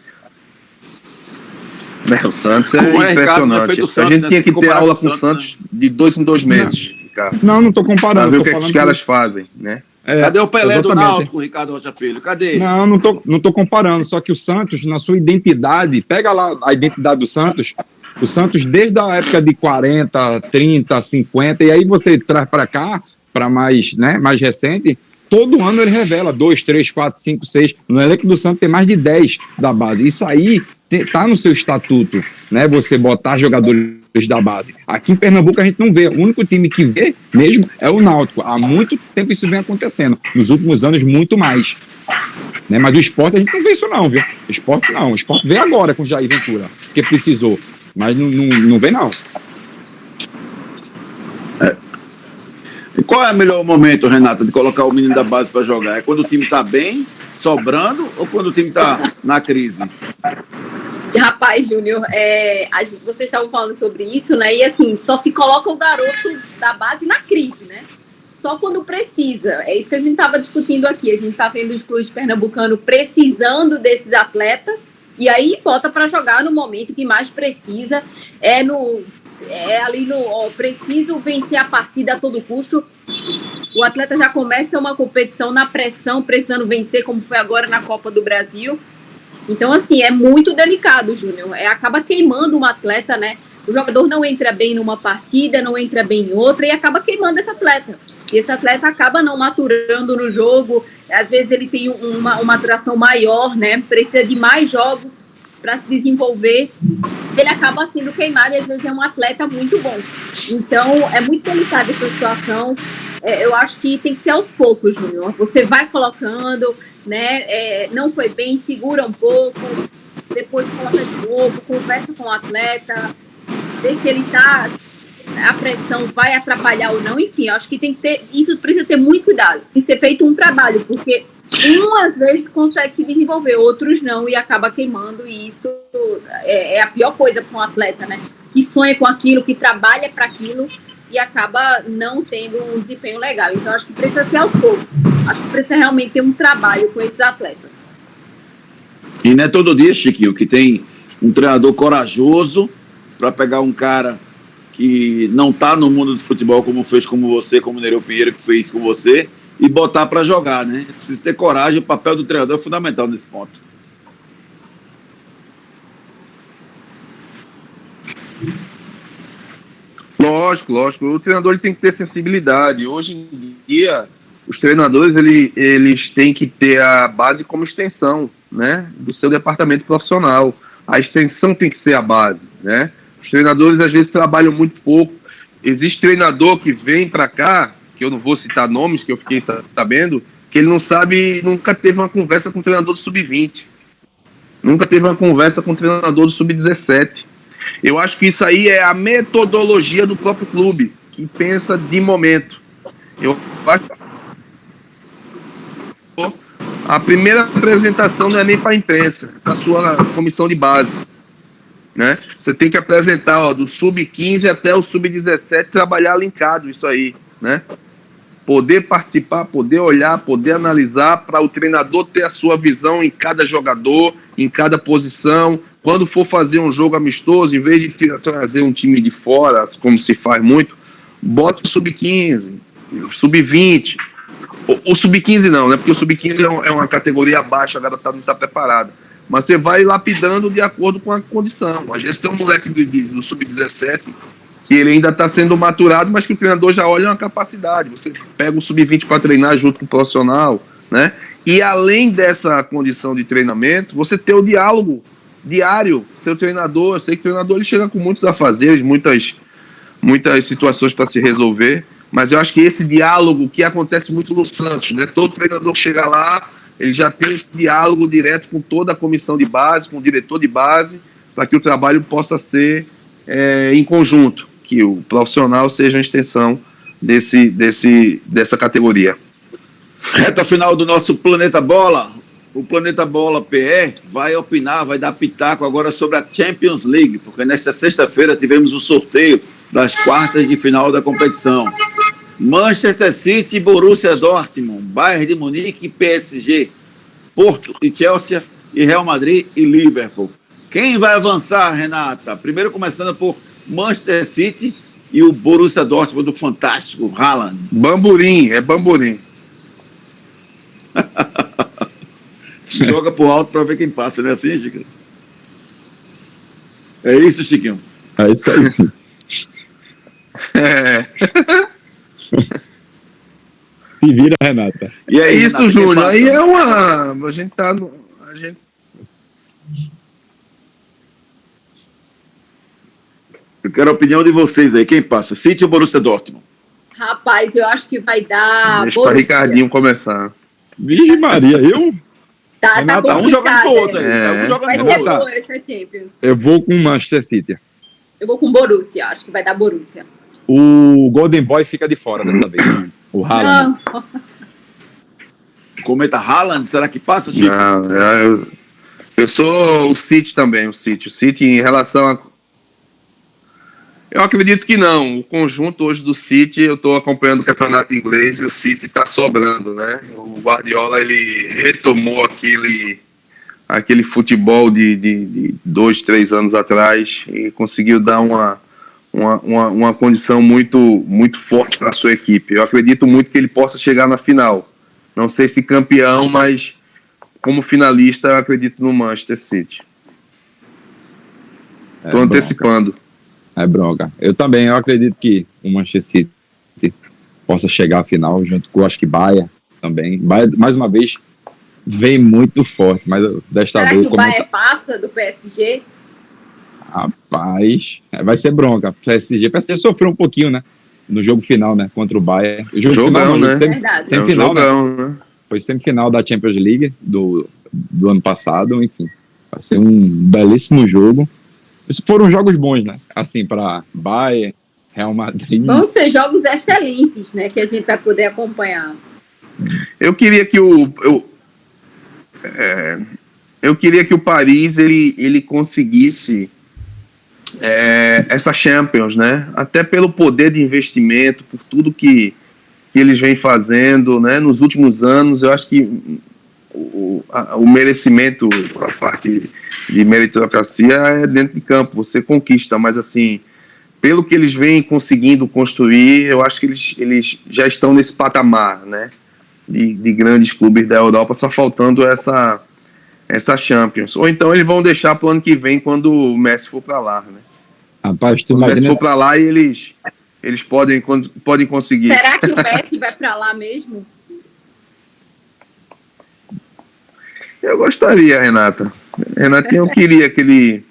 O Santos é impressionante. A gente tinha que ter aula com o Santos de 2 em 2 meses. Não estou comparando. Para ver o que os caras fazem, né? Cadê o Pelé do Náutico, Ricardo Rocha Filho? Cadê? Não tô comparando, só que o Santos, na sua identidade, pega lá a identidade do Santos, o Santos desde a época de 40, 30, 50, e aí você traz para cá, para mais recente, todo ano ele revela 2, 3, 4, 5, 6, no elenco do Santos tem mais de 10 da base, isso aí tá no seu estatuto, né, você botar jogadores da base. Aqui em Pernambuco a gente não vê, o único time que vê mesmo é o Náutico, há muito tempo isso vem acontecendo, nos últimos anos muito mais, né? Mas o Sport a gente não vê isso não, viu? O Sport vê agora com o Jair Ventura, porque precisou, mas não vê não. E qual é o melhor momento, Renato, de colocar o menino da base para jogar? É quando o time está bem, sobrando, ou quando o time está na crise? Rapaz, Júnior, vocês estavam falando sobre isso, né? E assim, só se coloca o garoto da base na crise, né? Só quando precisa. É isso que a gente estava discutindo aqui. A gente está vendo os clubes pernambucanos precisando desses atletas e aí bota para jogar no momento que mais precisa. Preciso vencer a partida a todo custo. O atleta já começa uma competição na pressão, precisando vencer, como foi agora na Copa do Brasil. Então, assim, é muito delicado, Júnior. Acaba queimando um atleta, né? O jogador não entra bem numa partida, não entra bem em outra e acaba queimando esse atleta. E esse atleta acaba não maturando no jogo. Às vezes ele tem uma maturação maior, né? Precisa de mais jogos para se desenvolver. Ele acaba sendo queimado e às vezes é um atleta muito bom. Então, é muito delicada essa situação. Eu acho que tem que ser aos poucos, Júnior. Você vai colocando, né? Não foi bem, segura um pouco, depois coloca de novo, conversa com o atleta, vê se ele tá, a pressão vai atrapalhar ou não. Enfim, eu acho que tem que ter, isso precisa ter muito cuidado. Tem que ser feito um trabalho, porque às vezes consegue se desenvolver, outros não, e acaba queimando, e isso é a pior coisa para um atleta, né? Que sonha com aquilo, que trabalha para aquilo e acaba não tendo um desempenho legal. Então, acho que precisa ser aos poucos. Acho que precisa realmente ter um trabalho com esses atletas. E não é todo dia, Chiquinho, que tem um treinador corajoso para pegar um cara que não está no mundo do futebol como fez com você, como o Nereu Pinheiro que fez com você, e botar para jogar, né? Precisa ter coragem, o papel do treinador é fundamental nesse ponto. Lógico. O treinador ele tem que ter sensibilidade. Hoje em dia, os treinadores eles têm que ter a base como extensão, né, do seu departamento profissional. A extensão tem que ser a base, né? Os treinadores às vezes trabalham muito pouco. Existe treinador que vem para cá, que eu não vou citar nomes, que eu fiquei sabendo, que ele não sabe, nunca teve uma conversa com o treinador do Sub-20. Nunca teve uma conversa com o treinador do Sub-17. Eu acho que isso aí é a metodologia do próprio clube, que pensa de momento. Eu acho que a primeira apresentação não é nem para a imprensa, é para a sua comissão de base, né? Você tem que apresentar do Sub-15 até o Sub-17, trabalhar linkado isso aí, né? Poder participar, poder olhar, poder analisar, para o treinador ter a sua visão em cada jogador, em cada posição. Quando for fazer um jogo amistoso, em vez de trazer um time de fora, como se faz muito, bota o Sub-15, Sub-20. O Sub-15 não, né? Porque o Sub-15 é uma categoria abaixo, a galera não está preparada. Mas você vai lapidando de acordo com a condição. Às vezes tem um moleque do Sub-17 que ele ainda está sendo maturado, mas que o treinador já olha uma capacidade. Você pega o Sub-20 para treinar junto com o profissional, né? E além dessa condição de treinamento, você ter o diálogo diário, seu treinador. Eu sei que o treinador ele chega com muitos afazeres, muitas situações para se resolver, mas eu acho que esse diálogo que acontece muito no Santos, né? Todo treinador chega lá, ele já tem esse diálogo direto com toda a comissão de base, com o diretor de base, para que o trabalho possa ser em conjunto, que o profissional seja uma extensão dessa categoria. Reta final do nosso Planeta Bola. O Planeta Bola PE vai opinar, vai dar pitaco agora sobre a Champions League, porque nesta sexta-feira tivemos um sorteio das quartas de final da competição. Manchester City, Borussia Dortmund, Bayern de Munique e PSG, Porto e Chelsea e Real Madrid e Liverpool. Quem vai avançar, Renata? Primeiro começando por Manchester City e o Borussia Dortmund do fantástico Haaland. Bamburim. Joga pro alto para ver quem passa, não é assim, Chiquinho? É isso, Chiquinho? É isso aí. Se vira, Renata. E aí, isso, Renata, Júnior. Aí é uma... A gente tá... Eu quero a opinião de vocês aí. Quem passa? City ou Borussia Dortmund? Rapaz, eu acho que vai dar... Deixa para Ricardinho começar. Vixe Maria, eu? Tá Renata, um jogando pro outro aí. Um jogando vai pro ser outro. boa essa Champions. Eu vou com o Manchester City. Eu vou com Borussia, acho que vai dar Borussia. O Golden Boy fica de fora dessa vez. O Haaland. Não. Comenta Haaland, será que passa, Chico? Não, eu sou o City também, o City em relação a... Eu acredito que não. O conjunto hoje do City, eu estou acompanhando o campeonato inglês e o City está sobrando, né? O Guardiola, ele retomou aquele futebol de 2, 3 anos atrás e conseguiu dar uma condição muito, muito forte para a sua equipe. Eu acredito muito que ele possa chegar na final. Não sei se campeão, mas como finalista, eu acredito no Manchester City. Estou antecipando. É bronca. Eu também, eu acredito que o Manchester City possa chegar à final, junto com, acho que Bayern também. Bayern, mais uma vez, vem muito forte, mas desta Será vez... que o Bayern passa do PSG? Rapaz, vai ser bronca. PSG sofreu um pouquinho, né? No jogo final, né? Contra o Bayern. Jogão, né? Semifinal, jogão, né? Foi semifinal da Champions League do ano passado, enfim. Vai ser um belíssimo jogo. Isso foram jogos bons, né? Assim, para Bayern, Real Madrid. Vão ser jogos excelentes, né? Que a gente vai poder acompanhar. Eu queria que eu queria que o Paris ele conseguisse essa Champions, né? Até pelo poder de investimento, por tudo que eles vêm fazendo, né? Nos últimos anos, eu acho que o merecimento, a parte de meritocracia é dentro de campo, você conquista, mas assim, pelo que eles vêm conseguindo construir, eu acho que eles já estão nesse patamar, né? De grandes clubes da Europa, só faltando essa Champions. Ou então eles vão deixar para o ano que vem, quando o Messi for para lá, né? Rapaz, quando o Messi for para lá, eles podem conseguir. Será que o Messi vai para lá mesmo? Eu gostaria, Renata. Renatinho, eu queria que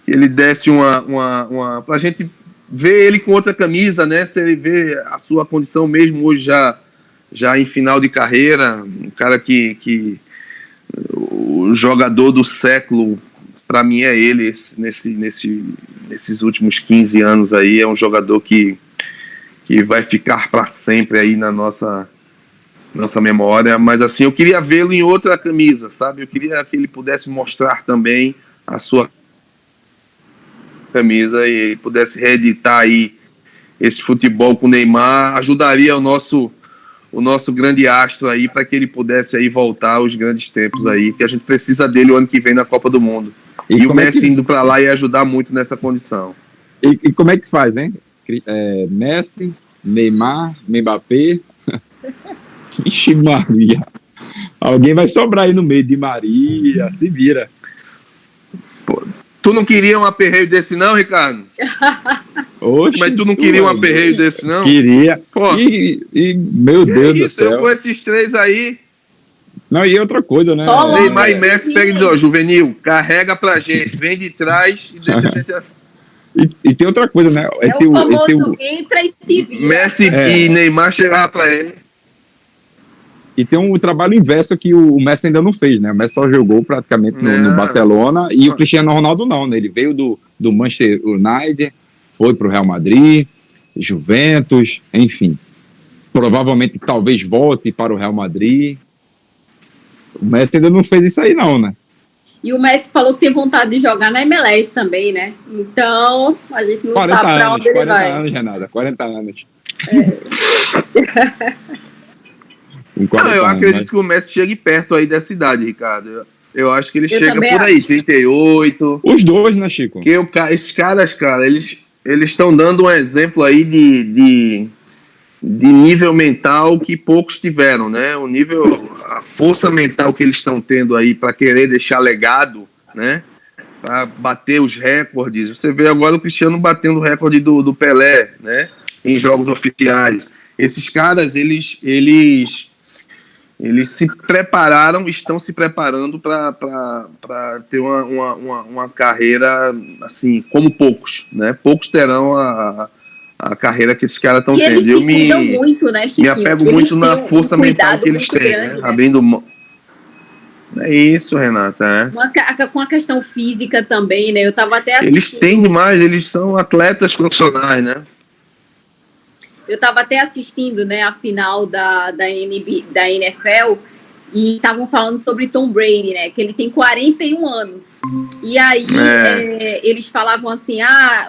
ele desse uma pra gente ver ele com outra camisa, né? Se ele vê a sua condição mesmo hoje já em final de carreira, um cara que o jogador do século, para mim, é ele, nesses últimos 15 anos aí, é um jogador que vai ficar para sempre aí na nossa memória, mas assim, eu queria vê-lo em outra camisa, sabe? Eu queria que ele pudesse mostrar também a sua camisa e pudesse reeditar aí esse futebol com o Neymar, ajudaria o nosso grande astro aí, para que ele pudesse aí voltar aos grandes tempos aí, que a gente precisa dele o ano que vem na Copa do Mundo. E o Messi indo para lá ia ajudar muito nessa condição. E como é que faz, hein? Messi, Neymar, Mbappé... Ixi, Maria. Alguém vai sobrar aí no meio de Maria, se vira. Pô, tu não queria um aperreio desse não, Ricardo? Oxe, mas tu não queria um aperreio desse não? Queria. Meu Deus do céu. Eu com esses três aí... Não, e outra coisa, né? Neymar e Messi pega e diz, ó, Juvenil, carrega pra gente, vem de trás e deixa a gente... E tem outra coisa, né? O famoso entra e te vira. Messi e Neymar chegaram pra ele. E tem um trabalho inverso que o Messi ainda não fez, né? O Messi só jogou praticamente no Barcelona e o Cristiano Ronaldo não, né? Ele veio do Manchester United, foi para o Real Madrid, Juventus, enfim. Provavelmente talvez volte para o Real Madrid. O Messi ainda não fez isso aí não, né? E o Messi falou que tem vontade de jogar na MLS também, né? Então, a gente não sabe para onde ele vai. 40 anos, Renata, 40 anos. Não, eu acredito que o Messi chegue perto aí dessa idade, Ricardo. Eu acho que ele chega por aí, 38. Os dois, né, Chico? Porque esses caras, cara, eles estão dando um exemplo aí de nível mental que poucos tiveram, né? A força mental que eles estão tendo aí para querer deixar legado, né? Para bater os recordes. Você vê agora o Cristiano batendo o recorde do Pelé, né? Em jogos oficiais. Esses caras, eles se prepararam, estão se preparando para ter uma carreira assim, como poucos, né? Poucos terão a carreira que esses caras estão tendo. Eu me apego muito na força mental que eles têm, né? Abrindo mão. É isso, Renata. Com a questão física também, né? Eu tava até assistindo. Eles têm demais, eles são atletas profissionais, né? Eu estava até assistindo, né, a final da NFL e estavam falando sobre Tom Brady, né, que ele tem 41 anos. E aí eles falavam assim,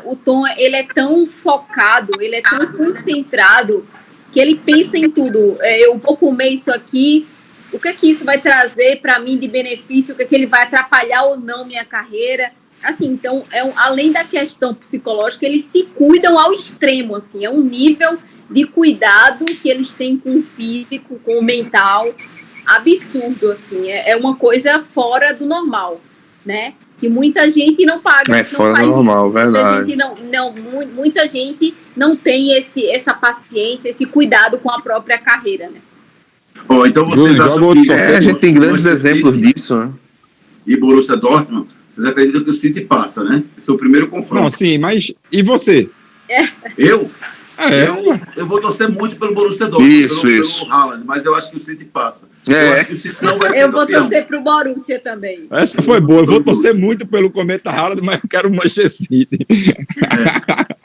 o Tom, ele é tão focado, ele é tão concentrado que ele pensa em tudo. Eu vou comer isso aqui, o que é que isso vai trazer para mim de benefício, o que é que ele vai atrapalhar ou não minha carreira. Assim, então, além da questão psicológica, eles se cuidam ao extremo, assim, é um nível de cuidado que eles têm com o físico, com o mental, absurdo, assim, é uma coisa fora do normal, né? Que muita gente não paga. É fora do normal, verdade. Muita gente não tem essa paciência, esse cuidado com a própria carreira, né? Bom, então vocês acham que... a gente tem grandes exemplos disso, né? E Borussia Dortmund, vocês acreditam que o City passa, né? Esse é o primeiro confronto. Não, sim, mas e você? Eu vou torcer muito pelo Borussia Dortmund, pelo Haaland, mas eu acho que o City passa. Eu acho que o City não vai ser Eu vou campeão. torcer pro Borussia também. Essa foi boa. Eu vou torcer muito pelo Cometa Haaland, mas eu quero o Manchester City.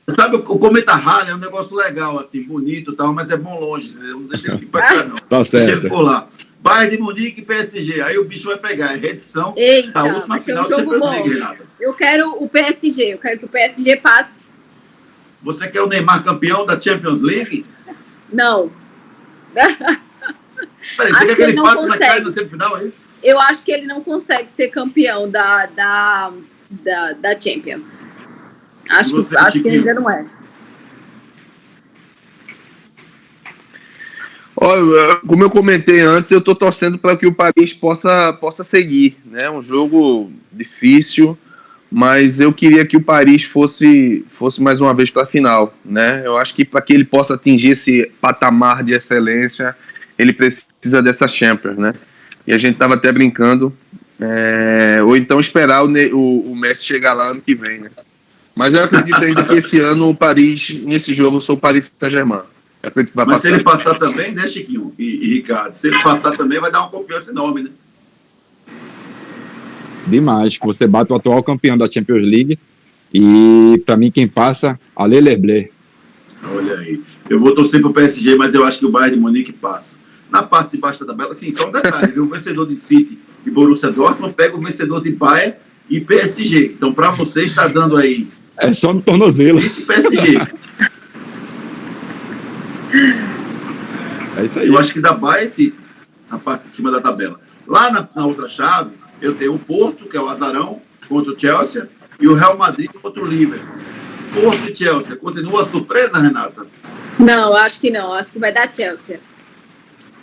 Sabe, o Cometa Haaland é um negócio legal, assim, bonito e tal, mas é bom longe, né? Não deixa ele ficar pra cá, não. Tá certo. Deixa ele por lá. Bayern de Munique e PSG. Aí o bicho vai pegar. É reedição da última final do Champions League, Renata. Eu quero o PSG. Eu quero que o PSG passe. Você quer o Neymar campeão da Champions League? Não. Peraí, você quer que ele passe na cara na semifinal, é isso? Eu acho que ele não consegue ser campeão da Champions. Acho que ainda não é. Olha, como eu comentei antes, eu estou torcendo para que o Paris possa seguir, né? Um jogo difícil, mas eu queria que o Paris fosse mais uma vez para a final, né? Eu acho que para que ele possa atingir esse patamar de excelência, ele precisa dessa Champions, né? E a gente estava até brincando, ou então esperar o Messi chegar lá ano que vem, né? Mas eu acredito ainda que esse ano o Paris, nesse jogo, eu sou o Paris Saint-Germain. Mas se ele passar também, né, Chiquinho e Ricardo? Se ele passar também, vai dar uma confiança enorme, né? Demais. Você bate o atual campeão da Champions League e, para mim, quem passa, Ale Lerblé. Olha aí. Eu vou torcer pro PSG, mas eu acho que o Bayern de Munique passa. Na parte de baixo da tabela, assim, só um detalhe, viu? O vencedor de City e Borussia Dortmund pega o vencedor de Bayern e PSG. Então, para você, está dando aí... É só no tornozelo. City e PSG. É isso aí. Eu acho que dá Bayern e City, na parte de cima da tabela. Lá na outra chave, eu tenho o Porto, que é o azarão, contra o Chelsea, e o Real Madrid contra o Liverpool. Porto e Chelsea. Continua a surpresa, Renata? Não, acho que não. Acho que vai dar Chelsea.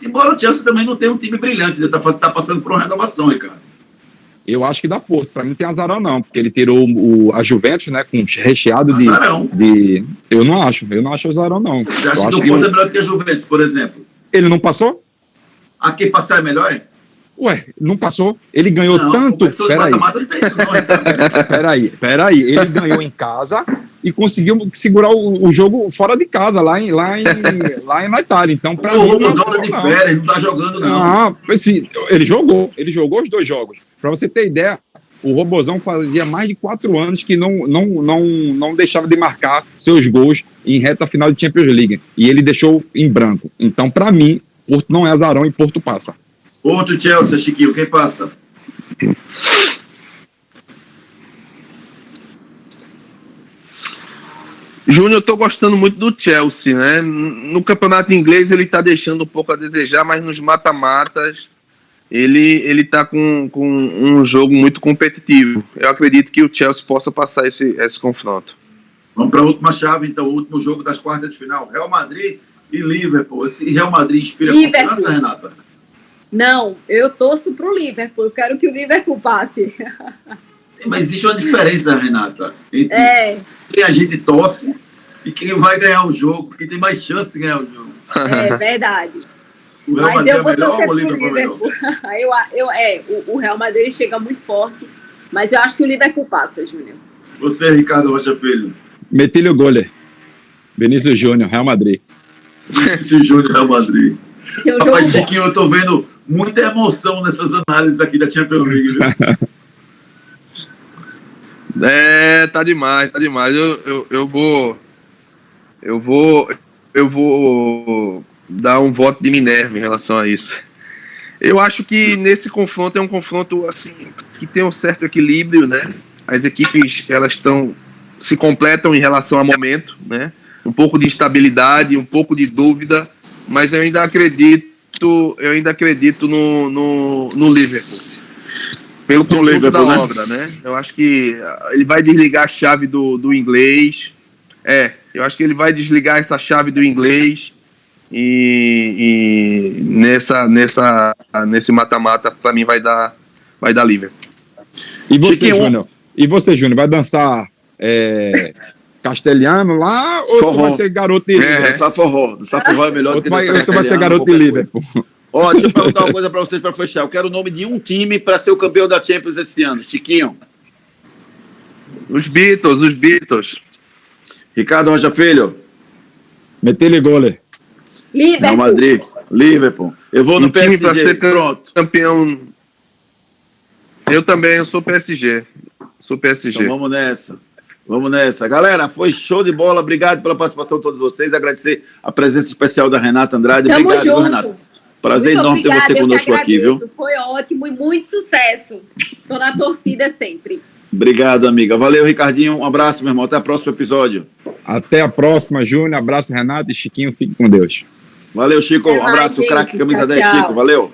Embora o Chelsea também não tenha um time brilhante, ele tá passando por uma renovação, Ricardo. Eu acho que dá Porto. Para mim não tem azarão, não, porque ele tirou a Juventus, né, com recheado de... Eu não acho azarão, não. Você acha que o Porto é melhor do que a Juventus, por exemplo? Ele não passou? A quem passar é melhor, é? Ué, não passou? Ele ganhou tanto... Peraí. Ele ganhou em casa e conseguiu segurar o jogo fora de casa, lá na Itália. Então, para mim... O Robozão tá de férias, não tá jogando, não. Ah, ele jogou os 2 jogos. Para você ter ideia, o Robozão fazia mais de 4 anos que não deixava de marcar seus gols em reta final de Champions League. E ele deixou em branco. Então, para mim, Porto não é azarão e Porto passa. Porto e Chelsea, Chiquinho, quem passa? Júnior, eu tô gostando muito do Chelsea, né? No campeonato inglês ele tá deixando um pouco a desejar, mas nos mata-matas ele tá com um jogo muito competitivo. Eu acredito que o Chelsea possa passar esse confronto. Vamos para a última chave, então, o último jogo das quartas de final. Real Madrid e Liverpool. Esse Real Madrid inspira confiança, Renata? Não, eu torço pro Liverpool. Eu quero que o Liverpool passe. Mas existe uma diferença, Renata, entre quem a gente torce e quem vai ganhar o jogo, quem tem mais chance de ganhar o jogo. É verdade. O Real Madrid é melhor ou o Liverpool é melhor? O Real Madrid chega muito forte, mas eu acho que o Liverpool passa, Júnior. Você, Ricardo Rocha Filho. Metilho Goller. Benício Júnior, Real Madrid. Benício Júnior, Real Madrid. Rapaz, Chiquinho, eu tô vendo muita emoção nessas análises aqui da Champions League, viu? Tá demais. Eu vou dar um voto de Minerva em relação a isso. Eu acho que nesse confronto é um confronto assim que tem um certo equilíbrio, né? As equipes elas se completam em relação ao momento, né? Um pouco de instabilidade, um pouco de dúvida, mas eu ainda acredito no Liverpool. Pelo conjunto da obra, né? Eu acho que ele vai desligar a chave do inglês. Eu acho que ele vai desligar essa chave do inglês e nesse mata-mata, para mim, vai dar Liverpool. E você, Júnior, vai dançar castelhano lá ou forró. Tu vai ser garoto de Liverpool? Dançar forró. Dançar forró é melhor Ou do que tu dançar vai ser garoto de Liverpool? Ó, deixa eu perguntar uma coisa para vocês para fechar. Eu quero o nome de um time para ser o campeão da Champions esse ano. Chiquinho. Os Beatles. Ricardo Rocha Filho. Meter-lhe gole. Liverpool. Real Madrid. Liverpool. Eu vou no time pra PSG. ser Pronto. campeão. Eu também, eu sou PSG. Então vamos nessa. Galera, foi show de bola. Obrigado pela participação de todos vocês. Agradecer a presença especial da Renata Andrade. Tamo Obrigado, junto. Renata. Prazer Muito enorme ter você obrigada, conosco aqui, viu? Foi ótimo e muito sucesso. Tô na torcida sempre. Obrigado, amiga. Valeu, Ricardinho. Um abraço, meu irmão. Até o próximo episódio. Até a próxima, Júnior. Abraço, Renato e Chiquinho. Fique com Deus. Valeu, Chico. Até Um abraço, mais, craque, gente. camisa Tchau, 10, tchau. Chico. Valeu.